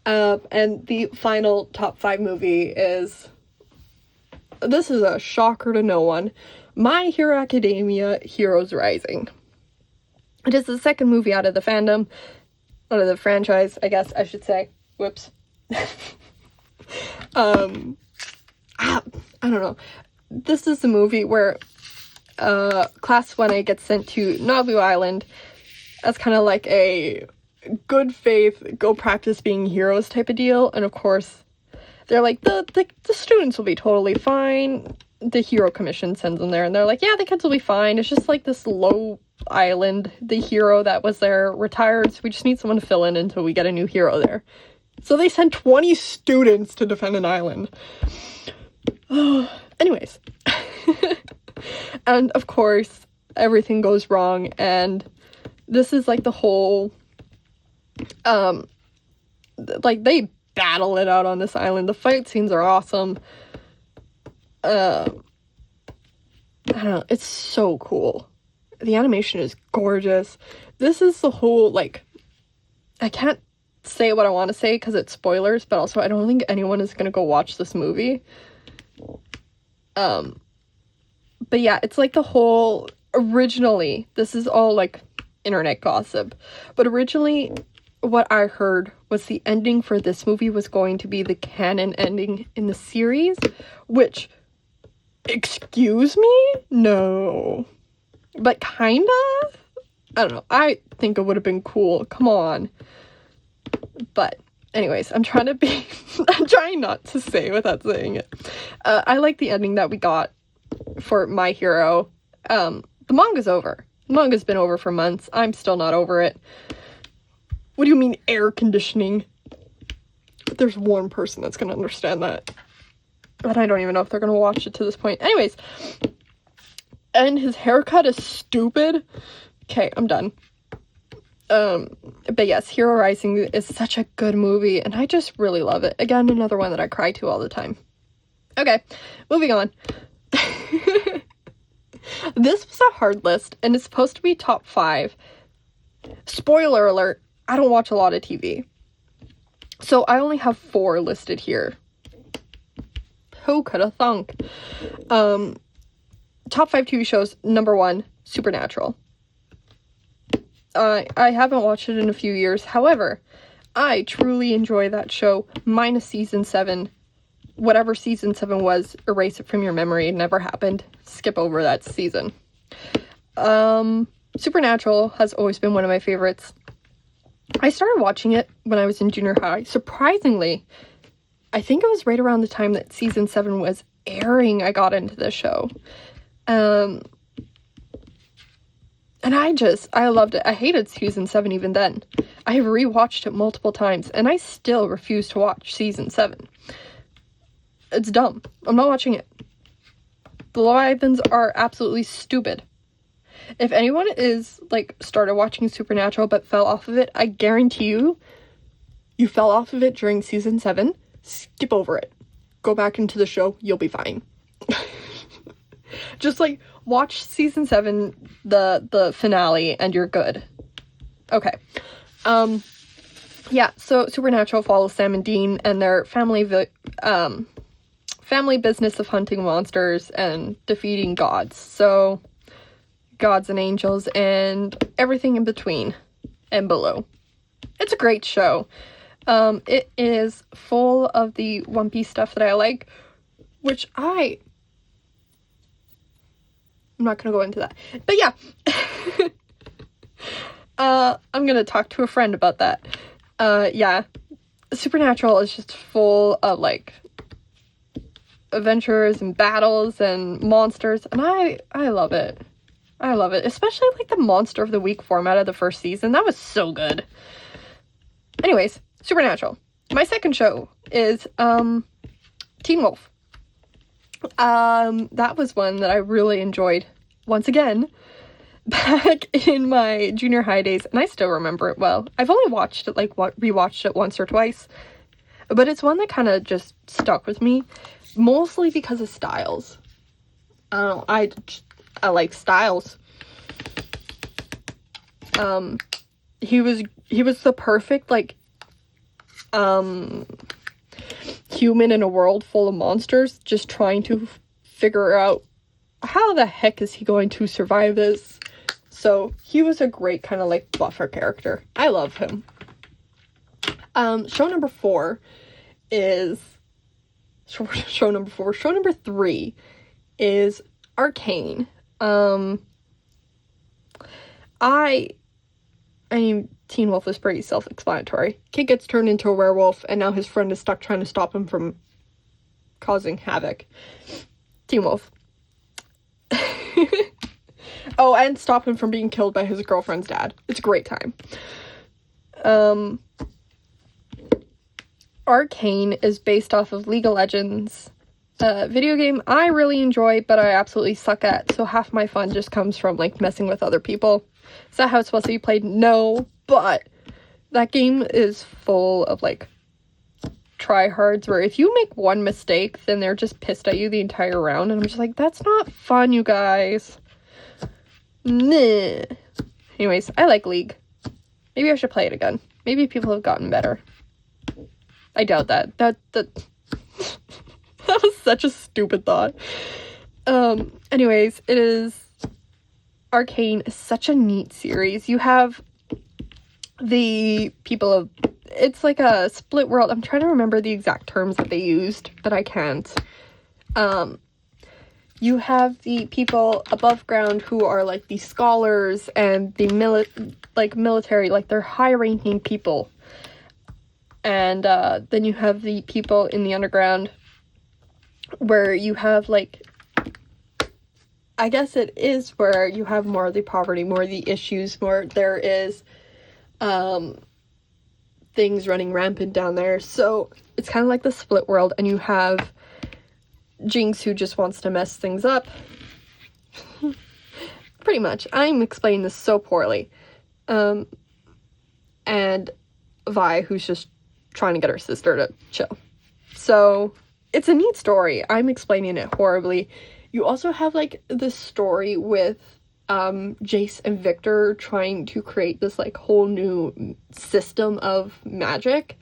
And the final top 5 movie is... This is a shocker to no one. My Hero Academia Heroes Rising. It is the second movie out of the fandom. Out of the franchise, I guess I should say. Whoops. I don't know. This is the movie where Class 1A gets sent to Nabu Island as kind of like a good faith, go practice being heroes type of deal. And of course, they're like, the students will be totally fine. The Hero Commission sends them there and they're like, yeah, the kids will be fine. It's just like this low island. The hero that was there retired, so we just need someone to fill in until we get a new hero there. So they sent 20 students to defend an island. Anyways. And of course, everything goes wrong, and this is like the whole, like they battle it out on this island. The fight scenes are awesome. I don't know, it's so cool. The animation is gorgeous. This is the whole, like, I can't say what I want to say because it's spoilers, but also I don't think anyone is gonna go watch this movie. But yeah, it's like the whole, originally, this is all like internet gossip, but originally what I heard was the ending for this movie was going to be the canon ending in the series, which, excuse me? No. But kinda? I don't know. I think it would have been cool. Come on. But anyways, I'm trying not to say without saying it. I like the ending that we got for My Hero. The manga's over. The manga's been over for months. I'm still not over it. What do you mean air conditioning? There's one person that's gonna understand that. But I don't even know if they're gonna watch it to this point. Anyways. And his haircut is stupid. Okay, I'm done. But yes, Hero Rising is such a good movie, and I just really love it. Again, another one that I cry to all the time. Okay, moving on. This was a hard list, and it's supposed to be top 5. Spoiler alert, I don't watch a lot of TV. So I only have 4 listed here. Who could have thunk? Top 5 TV shows, number 1, Supernatural. I haven't watched it in a few years. However, I truly enjoy that show, minus season 7. Whatever season 7 was, erase it from your memory. It never happened. Skip over that season. Supernatural has always been one of my favorites. I started watching it when I was in junior high. Surprisingly, I think it was right around the time that season 7 was airing I got into the show. And I loved it. I hated season 7 even then. I have rewatched it multiple times, and I still refuse to watch season 7. It's dumb. I'm not watching it. The Leviathans are absolutely stupid. If anyone is, like, started watching Supernatural but fell off of it, I guarantee you fell off of it during season 7, skip over it. Go back into the show, you'll be fine. Just, like, watch season 7, the finale, and you're good. Okay. Yeah, so Supernatural follows Sam and Dean and their family business of hunting monsters and defeating gods. So, gods and angels and everything in between and below. It's a great show. It is full of the One Piece stuff that I like, which I'm not gonna go into that. But yeah. I'm gonna talk to a friend about that. Yeah. Supernatural is just full of, like, adventures and battles and monsters, and I love it. I love it. Especially, like, the Monster of the Week format of the first season. That was so good. Anyways, Supernatural. My second show is, Teen Wolf. That was one that I really enjoyed, once again, back in my junior high days, and I still remember it well. I've only watched it, like, rewatched it once or twice, but it's one that kind of just stuck with me, mostly because of Styles. I don't know, I like Styles. He was the perfect, like, human in a world full of monsters, just trying to figure out how the heck is he going to survive this. So he was a great kind of like buffer character. I love him. Show number 3 is Arcane. I mean, Teen Wolf is pretty self-explanatory. Kid gets turned into a werewolf, and now his friend is stuck trying to stop him from causing havoc. Teen Wolf. Oh, and stop him from being killed by his girlfriend's dad. It's a great time. Arcane is based off of League of Legends, video game I really enjoy, but I absolutely suck at, so half my fun just comes from, like, messing with other people. Is that how it's supposed to be played? No, but that game is full of, like, tryhards where if you make one mistake, then they're just pissed at you the entire round, and I'm just like, that's not fun, you guys. Nah. Anyways, I like League. Maybe I should play it again. Maybe people have gotten better. I doubt that. That was such a stupid thought. Anyways, Arcane is such a neat series. You have the people of, it's like a split world. I'm trying to remember the exact terms that they used, but I can't. You have the people above ground who are like the scholars and the military, like they're high-ranking people. And then you have the people in the underground where you have, like, I guess it is where you have more of the poverty, more of the issues, more there is things running rampant down there. So it's kind of like the split world, and you have Jinx who just wants to mess things up. Pretty much. I'm explaining this so poorly. And Vi, who's just trying to get her sister to chill. So it's a neat story. I'm explaining it horribly. You also have, like, this story with Jace and Victor trying to create this, like, whole new system of magic.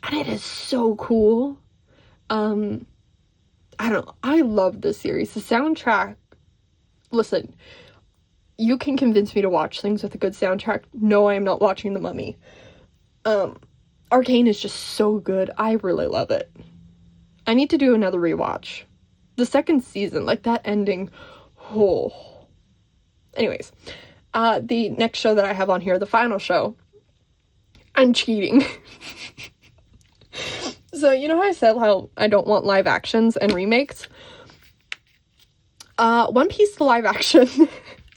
And it is so cool. I don't know. I love this series. The soundtrack, listen, you can convince me to watch things with a good soundtrack. No, I am not watching The Mummy. Arcane is just so good. I really love it. I need to do another rewatch. The second season, like, that ending, oh. Anyways, the next show that I have on here, the final show, I'm cheating. So, you know how I said how I don't want live actions and remakes? One Piece live action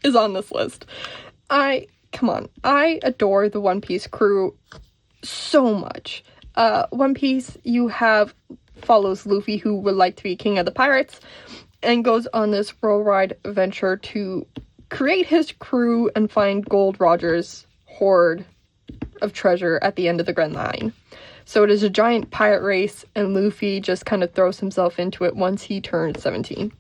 is on this list. Come on, I adore the One Piece crew so much. One Piece, follows Luffy, who would like to be king of the pirates, and goes on this worldwide adventure to create his crew and find Gold Roger's hoard of treasure at the end of the Grand Line. So it is a giant pirate race, and Luffy just kind of throws himself into it once he turns 17.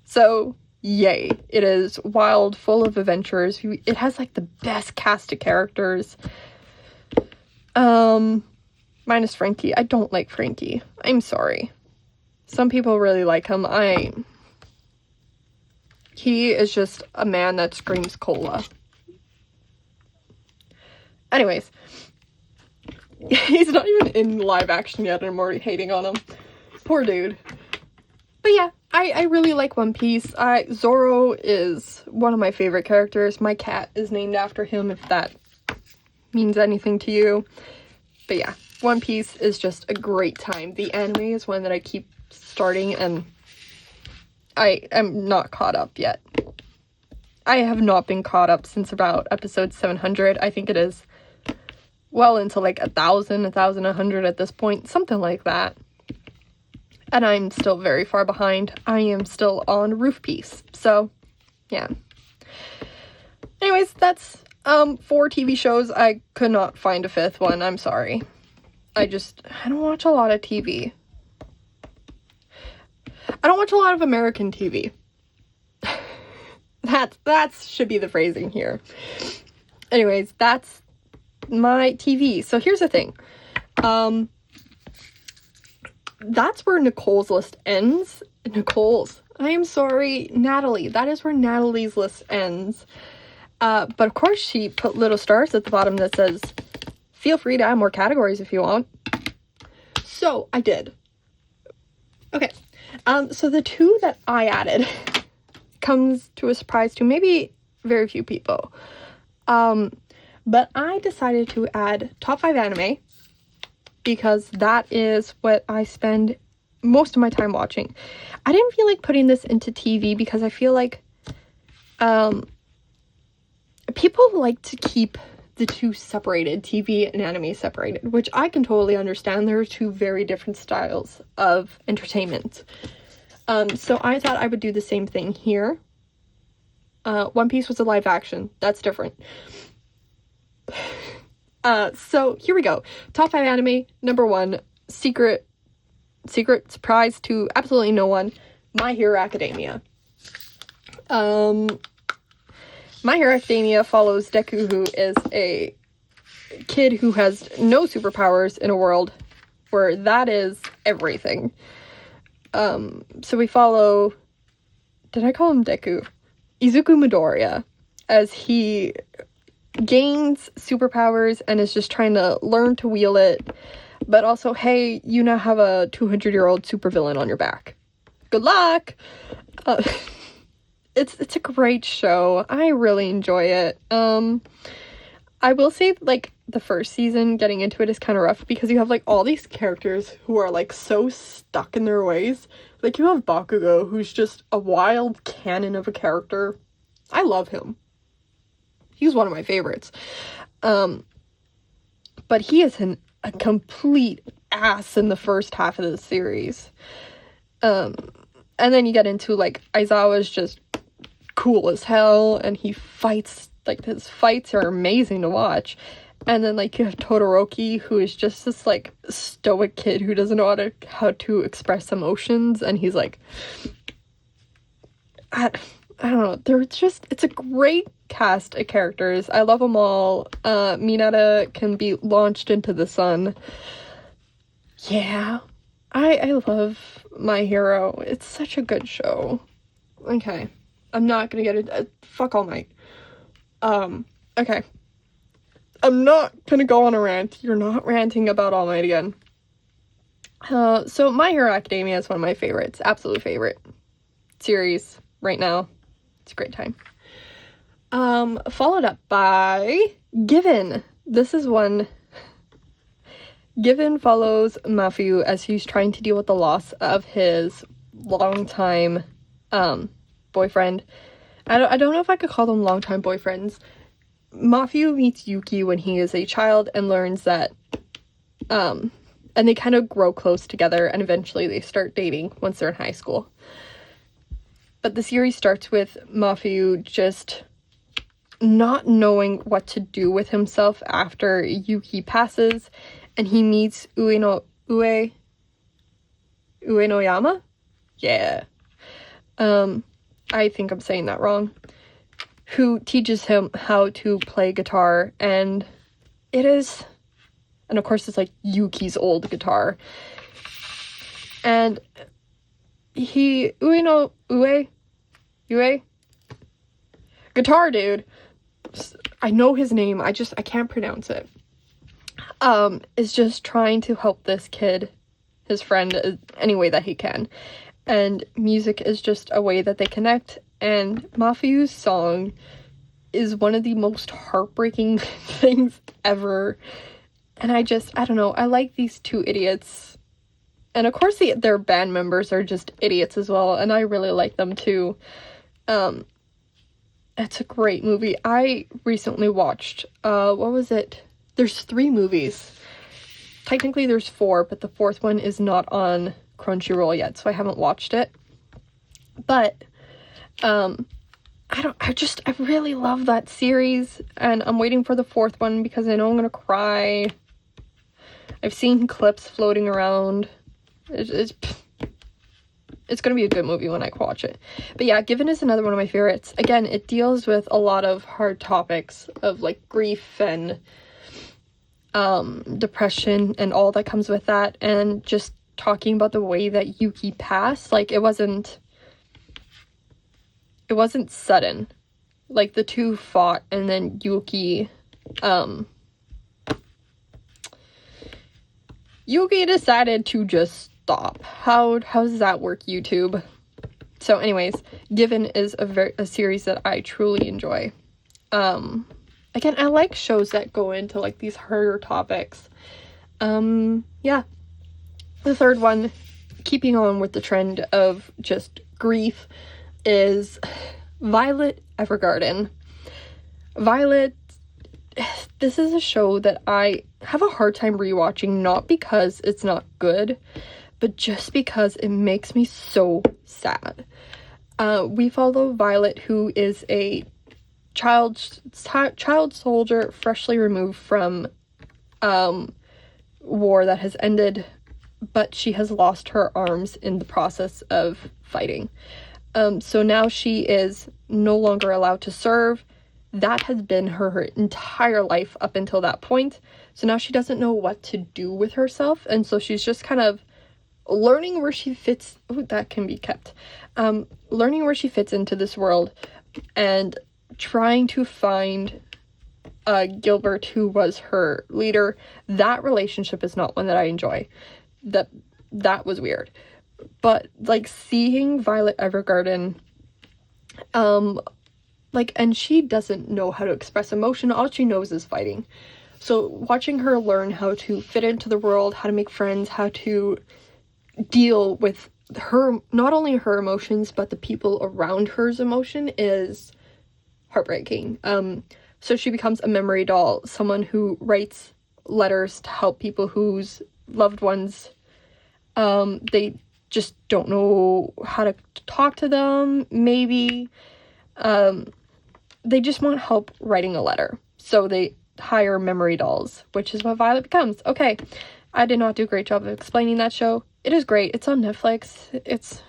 So, yay. It is wild, full of adventures. It has, like, the best cast of characters. Minus Frankie. I don't like Frankie. I'm sorry. Some people really like him. He is just a man that screams cola. Anyways. He's not even in live action yet, and I'm already hating on him. Poor dude. But yeah, I really like One Piece. Zoro is one of my favorite characters. My cat is named after him, if that means anything to you. But yeah, One Piece is just a great time. The anime is one that I keep starting, and I am not caught up yet. I have not been caught up since about episode 700. I think it is well into like 1,100 at this point, something like that. And I'm still very far behind. I am still on Roof Piece. So, yeah. Anyways, that's 4 TV shows. I could not find a 5th one. I'm sorry. I don't watch a lot of TV. I don't watch a lot of American TV. That should be the phrasing here. Anyways, that's my TV. So here's the thing. That's where Nicole's list ends. I am sorry, Natalie. That is where Natalie's list ends. But of course she put little stars at the bottom that says, feel free to add more categories if you want. So I did. Okay. So the 2 that I added comes to a surprise to maybe very few people. But I decided to add top 5 anime because that is what I spend most of my time watching. I didn't feel like putting this into TV because I feel like people like to keep the 2 separated, TV and anime separated, which I can totally understand. There are 2 very different styles of entertainment. So I thought I would do the same thing here. One Piece was a live action. That's different. So here we go. Top 5 anime. Number 1, secret surprise to absolutely no one, My Hero Academia. My Hero Academia follows Deku, who is a kid who has no superpowers in a world where that is everything. So we follow, did I call him Deku? Izuku Midoriya, as he gains superpowers and is just trying to learn to wield it, but also, hey, you now have a 200-year-old supervillain on your back. Good luck! It's a great show. I really enjoy it. I will say, like, the first season, getting into it is kind of rough because you have, like, all these characters who are, like, so stuck in their ways. Like, you have Bakugo, who's just a wild cannon of a character. I love him. He's one of my favorites. But he is a complete ass in the first half of the series. And then you get into, like, Aizawa's just cool as hell, and he fights, like, his fights are amazing to watch. And then, like, you have Todoroki, who is just this, like, stoic kid who doesn't know how to express emotions, and he's, like, I don't know, it's a great cast of characters. I love them all. Mineta can be launched into the sun. Yeah, I love My Hero. It's such a good show. Okay, I'm not gonna get it. Fuck All Might. Okay. I'm not gonna go on a rant. You're not ranting about All Might again. So My Hero Academia is one of my favorites. Absolute favorite series right now. It's a great time. Followed up by Given. This is one. Given follows Mafu as he's trying to deal with the loss of his longtime boyfriend. I don't know if I could call them longtime boyfriends. Mafu meets Yuki when he is a child and learns that and they kind of grow close together, and eventually they start dating once they're in high school. But the series starts with Mafu just not knowing what to do with himself after Yuki passes, and he meets Uenoyama? Yeah. I think I'm saying that wrong. Who teaches him how to play guitar, and of course it's like Yuki's old guitar. And Ue? Guitar dude. I know his name, I can't pronounce it. Is just trying to help this kid, his friend, any way that he can. And music is just a way that they connect. And Mafu's song is one of the most heartbreaking things ever. And I don't know, I like these 2 idiots. And of course their band members are just idiots as well, and I really like them too. It's a great movie. I recently watched, what was it? There's 3 movies. Technically there's 4, but the 4th one is not on Crunchyroll yet, so I haven't watched it. But, I really love that series, and I'm waiting for the 4th one because I know I'm gonna cry. I've seen clips floating around. It's gonna be a good movie when I watch it. But yeah, Given is another one of my favorites. Again, it deals with a lot of hard topics of like grief and depression and all that comes with that, and just talking about the way that Yuki passed. Like, it wasn't sudden. Like, the two fought, and then Yuki decided to just stop. How does that work, YouTube? So anyways, Given is a series that I truly enjoy. Again, I like shows that go into like these harder topics. Yeah. The 3rd one, keeping on with the trend of just grief, is Violet Evergarden. Violet, this is a show that I have a hard time rewatching, not because it's not good, but just because it makes me so sad. We follow Violet, who is a child soldier freshly removed from war that has ended, but she has lost her arms in the process of fighting. So now she is no longer allowed to serve. That has been her entire life up until that point. So now she doesn't know what to do with herself, and so she's just kind of learning where she fits. Oh, that can be kept. Learning where she fits into this world, and trying to find Gilbert, who was her leader. That relationship is not one that I enjoy. That was weird. But like, seeing Violet Evergarden, and she doesn't know how to express emotion. All she knows is fighting. So watching her learn how to fit into the world, how to make friends, how to deal with her, not only her emotions, but the people around her's emotion, is heartbreaking. So she becomes a memory doll, someone who writes letters to help people whose loved ones, they just don't know how to talk to them, maybe. They just want help writing a letter. So they hire memory dolls, which is what Violet becomes. Okay, I did not do a great job of explaining that show. It is great. It's on Netflix. It's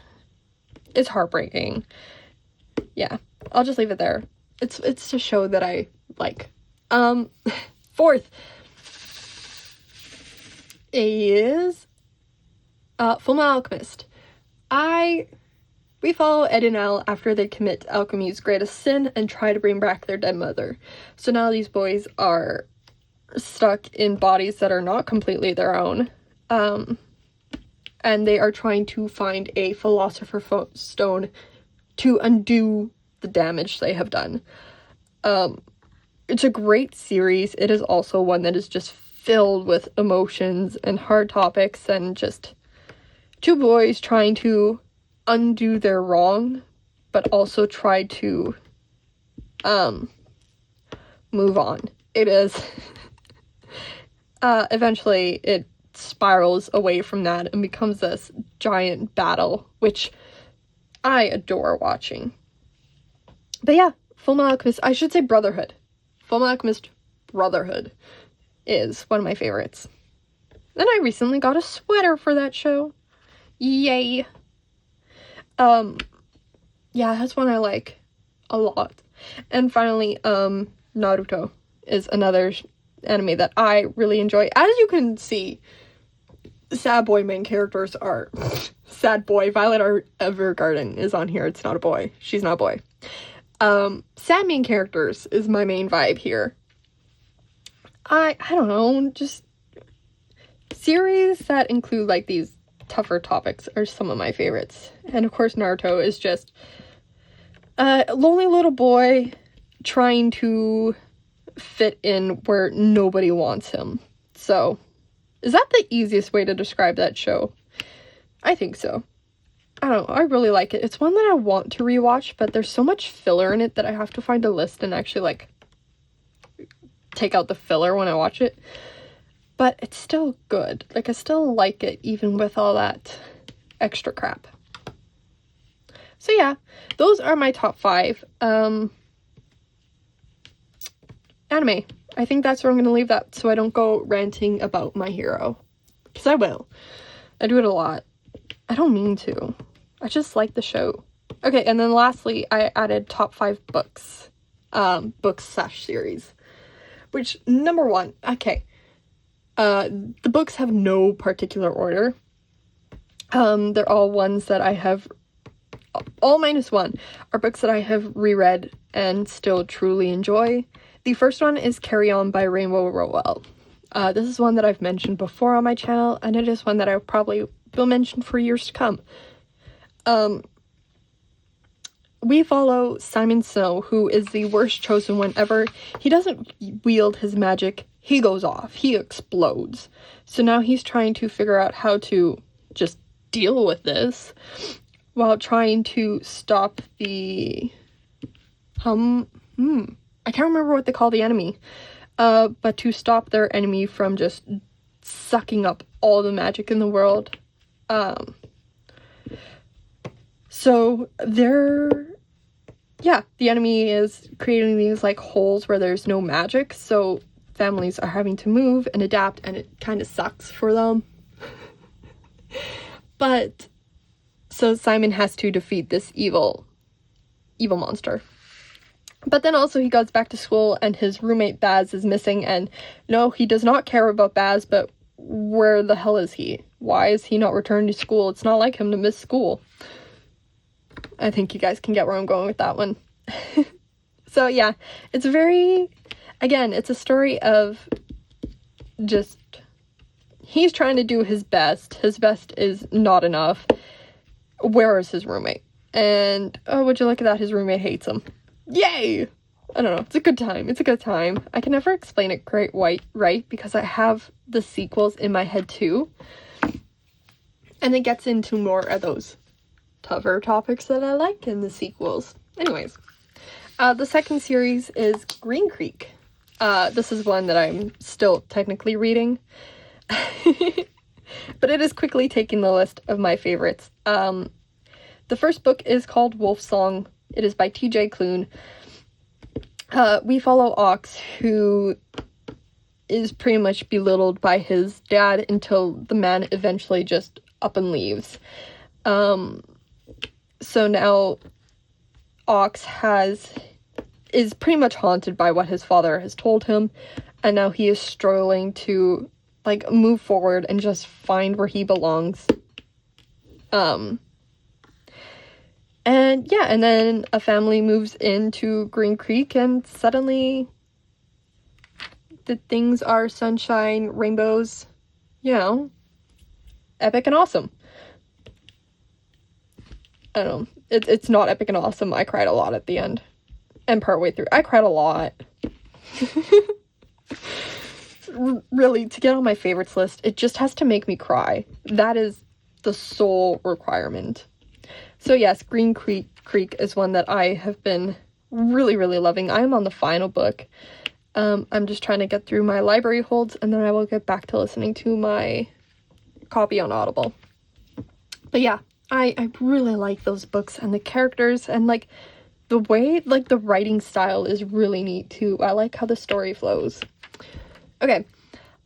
heartbreaking. Yeah, I'll just leave it there. It's a show that I like. 4th is Fullmetal Alchemist. We follow Ed and Elle after they commit alchemy's greatest sin and try to bring back their dead mother. So now these boys are stuck in bodies that are not completely their own. And they are trying to find a Philosopher's Stone to undo the damage they have done. It's a great series. It is also one that is just filled with emotions and hard topics, and just 2 boys trying to undo their wrong, but also try to move on. It is eventually it spirals away from that and becomes this giant battle, which I adore watching. But yeah, Fullmetal Alchemist, I should say Brotherhood. Fullmetal Alchemist Brotherhood is one of my favorites. And I recently got a sweater for that show. Yay. Yeah, that's one I like a lot. And finally, Naruto is another anime that I really enjoy. As you can see, sad boy main characters are sad boy. Violet Evergarden is on here. It's not a boy. She's not a boy. Sad main characters is my main vibe here. I don't know, just series that include like these tougher topics are some of my favorites. And of course Naruto is just a lonely little boy trying to fit in where nobody wants him. So, is that the easiest way to describe that show? I think so. I don't know, I really like it. It's one that I want to rewatch, but there's so much filler in it that I have to find a list and actually, like, take out the filler when I watch it. But it's still good. Like, I still like it even with all that extra crap. So yeah, those are my top 5. Anime. I think that's where I'm going to leave that so I don't go ranting about My Hero. Because I will. I do it a lot. I don't mean to. I just like the show. Okay, and then lastly, I added top 5 books. Books/series. Which, number 1, okay. The books have no particular order. They're all ones that I have... All minus 1 are books that I have reread and still truly enjoy. The first one is Carry On by Rainbow Rowell. This is one that I've mentioned before on my channel, and it is one that I probably will mention for years to come. We follow Simon Snow, who is the worst chosen one ever. He doesn't wield his magic, he goes off, he explodes. So now he's trying to figure out how to just deal with this while trying to stop the... I can't remember what they call the enemy. But to stop their enemy from just sucking up all the magic in the world. So the enemy is creating these, like, holes where there's no magic, so families are having to move and adapt, and it kind of sucks for them. But, so Simon has to defeat this evil monster. But then also he goes back to school and his roommate Baz is missing, and no, he does not care about Baz, but where the hell is he? Why is he not returning to school? It's not like him to miss school. I think you guys can get where I'm going with that one. So yeah, it's it's a story of just, he's trying to do his best. His best is not enough. Where is his roommate? And, oh, would you look at that, his roommate hates him. Yay! I don't know, it's a good time. It's a good time. I can never explain it right because I have the sequels in my head too. And it gets into more of those tougher topics that I like in the sequels. Anyways, the second series is Green Creek. This is one that I'm still technically reading. But it is quickly taking the list of my favorites. The first book is called Wolf Song. It is by TJ Klune. We follow Ox, who is pretty much belittled by his dad until the man eventually just up and leaves. So now Ox is pretty much haunted by what his father has told him, and now he is struggling to, like, move forward and just find where he belongs. And yeah, and then a family moves into Green Creek, and suddenly the things are sunshine, rainbows, you know, epic and awesome. I don't know, it's not epic and awesome. I cried a lot at the end, and partway through, I cried a lot. Really, to get on my favorites list, it just has to make me cry. That is the sole requirement. So yes, Green Creek is one that I have been really, really loving. I'm on the final book. I'm just trying to get through my library holds, and then I will get back to listening to my copy on Audible. But yeah, I really like those books, and the characters, and, like, the way, like, the writing style is really neat too. I like how the story flows. Okay,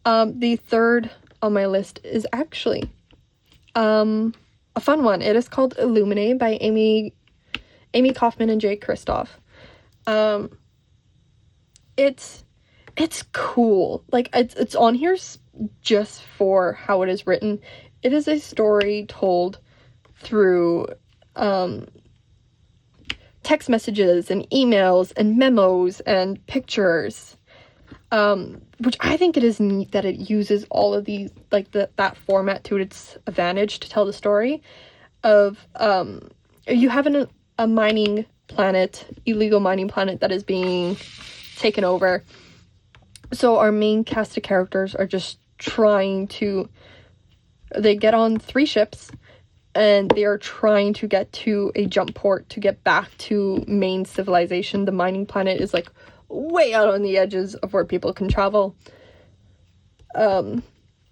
the third on my list is actually a fun one. It is called Illuminate by Amy Kaufman and Jay Kristoff. It's cool. Like, it's on here just for how it is written. It is a story told through text messages and emails and memos and pictures, which I think it is neat that it uses all of these, like, that format to its advantage to tell the story of, you have a mining planet, illegal mining planet, that is being taken over. So our main cast of characters are just trying to, they get on 3 ships, and they are trying to get to a jump port to get back to main civilization. The mining planet is like way out on the edges of where people can travel.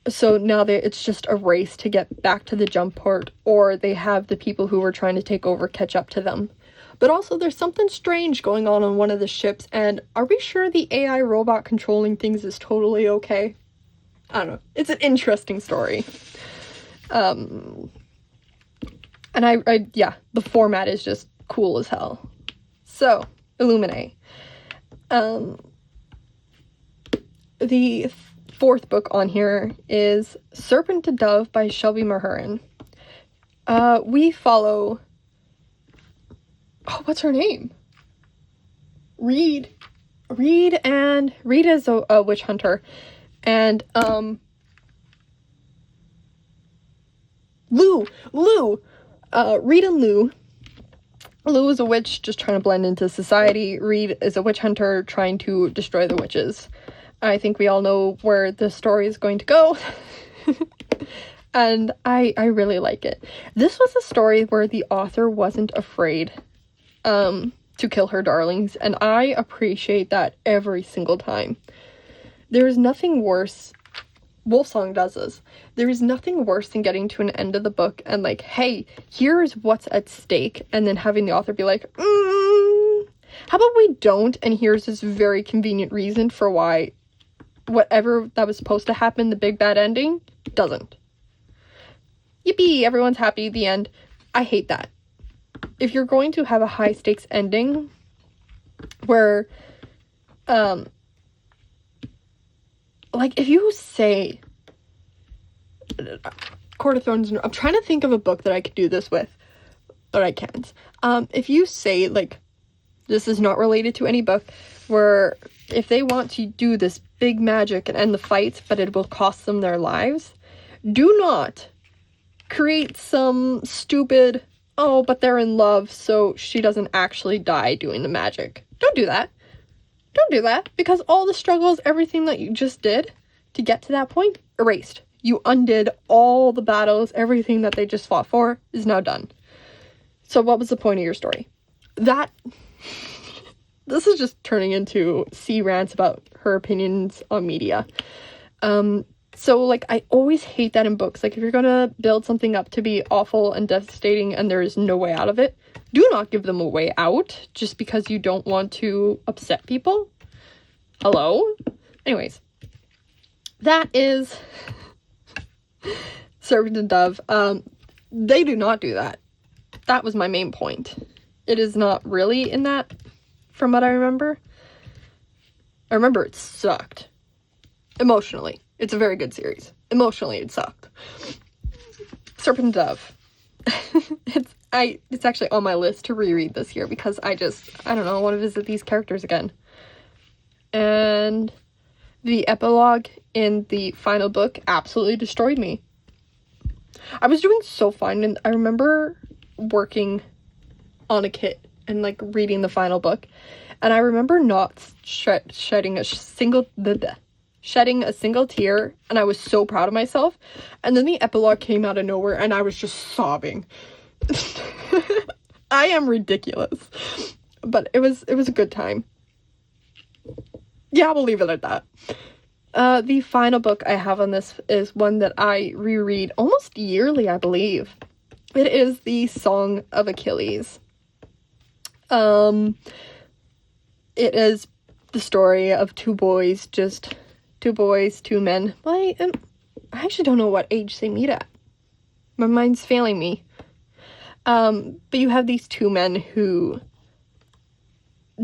So now it's just a race to get back to the jump port, or they have the people who were trying to take over catch up to them. But also there's something strange going on one of the ships, and are we sure the AI robot controlling things is totally okay? I don't know. It's an interesting story. And yeah, the format is just cool as hell. So, Illuminate. The fourth book on here is Serpent to Dove by Shelby Mahurin. We follow... Oh, what's her name? Reed is a witch hunter. And, Lou! Reed and Lou. Lou is a witch just trying to blend into society. Reed is a witch hunter trying to destroy the witches. I think we all know where the story is going to go. And I really like it. This was a story where the author wasn't afraid to kill her darlings, and I appreciate that every single time. There is nothing worse. Wolfsong does this. There is nothing worse than getting to an end of the book and like, hey, here's what's at stake, and then having the author be like, how about we don't, and here's this very convenient reason for why whatever that was supposed to happen, the big bad ending, doesn't. Yippee, everyone's happy, the end. I hate that. If you're going to have a high stakes ending where, like, if you say, Court of Thorns, I'm trying to think of a book that I could do this with, but I can't. If you say, like, this is not related to any book, where if they want to do this big magic and end the fights, but it will cost them their lives, do not create some stupid, oh, but they're in love, so she doesn't actually die doing the magic. Don't do that. Don't do that, because all the struggles, everything that you just did to get to that point, erased. You undid all the battles, everything that they just fought for is now done. So what was the point of your story? This is just turning into C rants about her opinions on media. So, like, I always hate that in books. Like, if you're gonna build something up to be awful and devastating and there is no way out of it, do not give them a way out just because you don't want to upset people. Hello? Anyways, that is Serpent and Dove. They do not do that. That was my main point. It is not really in that, from what I remember. I remember it sucked. Emotionally. It's a very good series. Emotionally, it sucked. Serpent and Dove. It's actually on my list to reread this year because I don't know, I want to visit these characters again. And the epilogue in the final book absolutely destroyed me. I was doing so fine, and I remember working on a kit and, like, reading the final book, and I remember not shedding a single tear, and I was so proud of myself. And then the epilogue came out of nowhere, and I was just sobbing. I am ridiculous, but it was a good time. Yeah, we'll leave it at that. The final book I have on this is one that I reread almost yearly, I believe. It is The Song of Achilles. It is the story of two boys, two men. Well, I actually don't know what age they meet at. My mind's failing me. But you have these two men who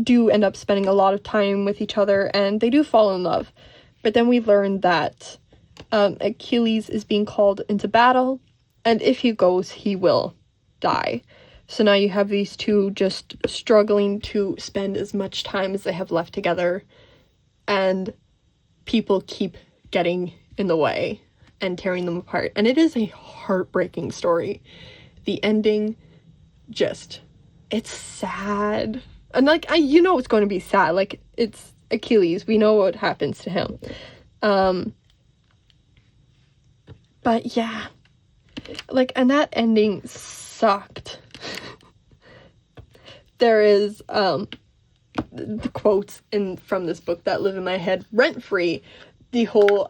do end up spending a lot of time with each other, and they do fall in love. But then we learn that Achilles is being called into battle, and if he goes, he will die. So now you have these two just struggling to spend as much time as they have left together, and people keep getting in the way and tearing them apart. And it is a heartbreaking story. The ending, it's sad. And, like, you know it's going to be sad. Like, it's Achilles. We know what happens to him. But, yeah. Like, and that ending sucked. There is, the quotes from this book that live in my head rent-free. The whole,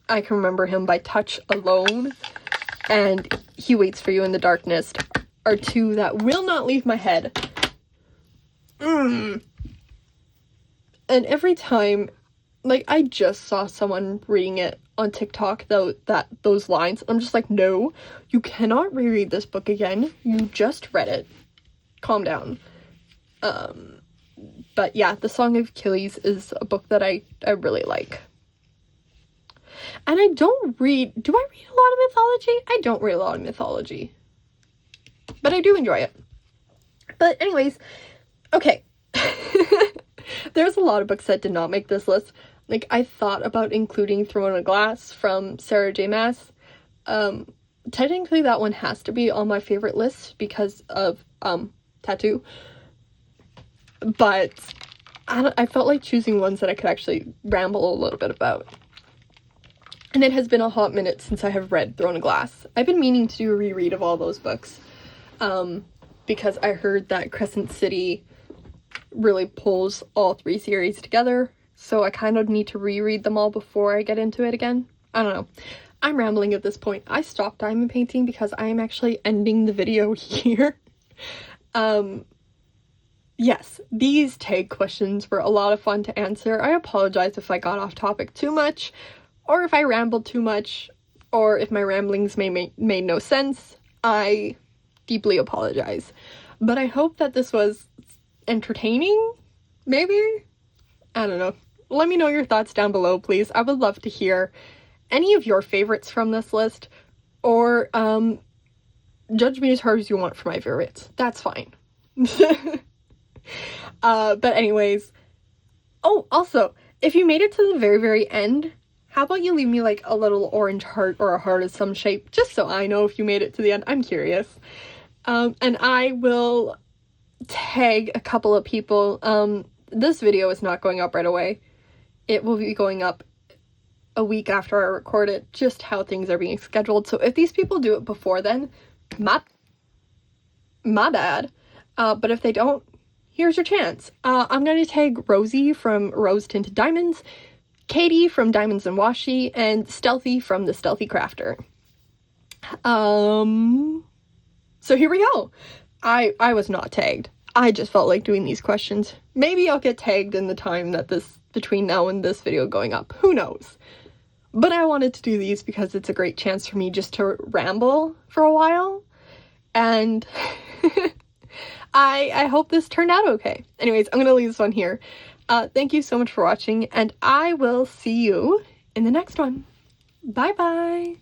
I can remember him by touch alone, and he waits for you in the darkness are two that will not leave my head. And every time, like, I just saw someone reading it on TikTok, though, those lines, I'm just like, no, you cannot reread this book again. You just read it. Calm down. But yeah, The Song of Achilles is a book that I really like. And I don't read, do I read a lot of mythology? I don't read a lot of mythology. But I do enjoy it. But anyways, okay. There's a lot of books that did not make this list. Like, I thought about including Throne of Glass from Sarah J. Maas. Technically that one has to be on my favorite list because of, Tattoo. But I felt like choosing ones that I could actually ramble a little bit about. And it has been a hot minute since I have read Throne of Glass. I've been meaning to do a reread of all those books. Because I heard that Crescent City really pulls all three series together. So I kind of need to reread them all before I get into it again. I don't know. I'm rambling at this point. I stopped diamond painting because I am actually ending the video here. Yes, these tag questions were a lot of fun to answer. I apologize if I got off topic too much, or if I rambled too much, or if my ramblings made no sense. I deeply apologize. But I hope that this was entertaining, maybe? I don't know. Let me know your thoughts down below, please. I would love to hear any of your favorites from this list, or judge me as hard as you want for my favorites. That's fine. But anyways, oh, also, if you made it to the very, very end, how about you leave me like a little orange heart or a heart of some shape, just so I know if you made it to the end. I'm curious. And I will tag a couple of people. This video is not going up right away. It will be going up a week after I record it, just how things are being scheduled. So if these people do it before then, my bad. But if they don't, here's your chance. I'm going to tag Rosie from Rose Tinted Diamonds, Katie from Diamonds and Washi, and Stealthy from The Stealthy Crafter. So here we go. I was not tagged. I just felt like doing these questions. Maybe I'll get tagged in the time that between now and this video going up. Who knows? But I wanted to do these because it's a great chance for me just to ramble for a while. And I hope this turned out okay. Anyways, I'm gonna leave this one here. Thank you so much for watching, and I will see you in the next one. Bye bye!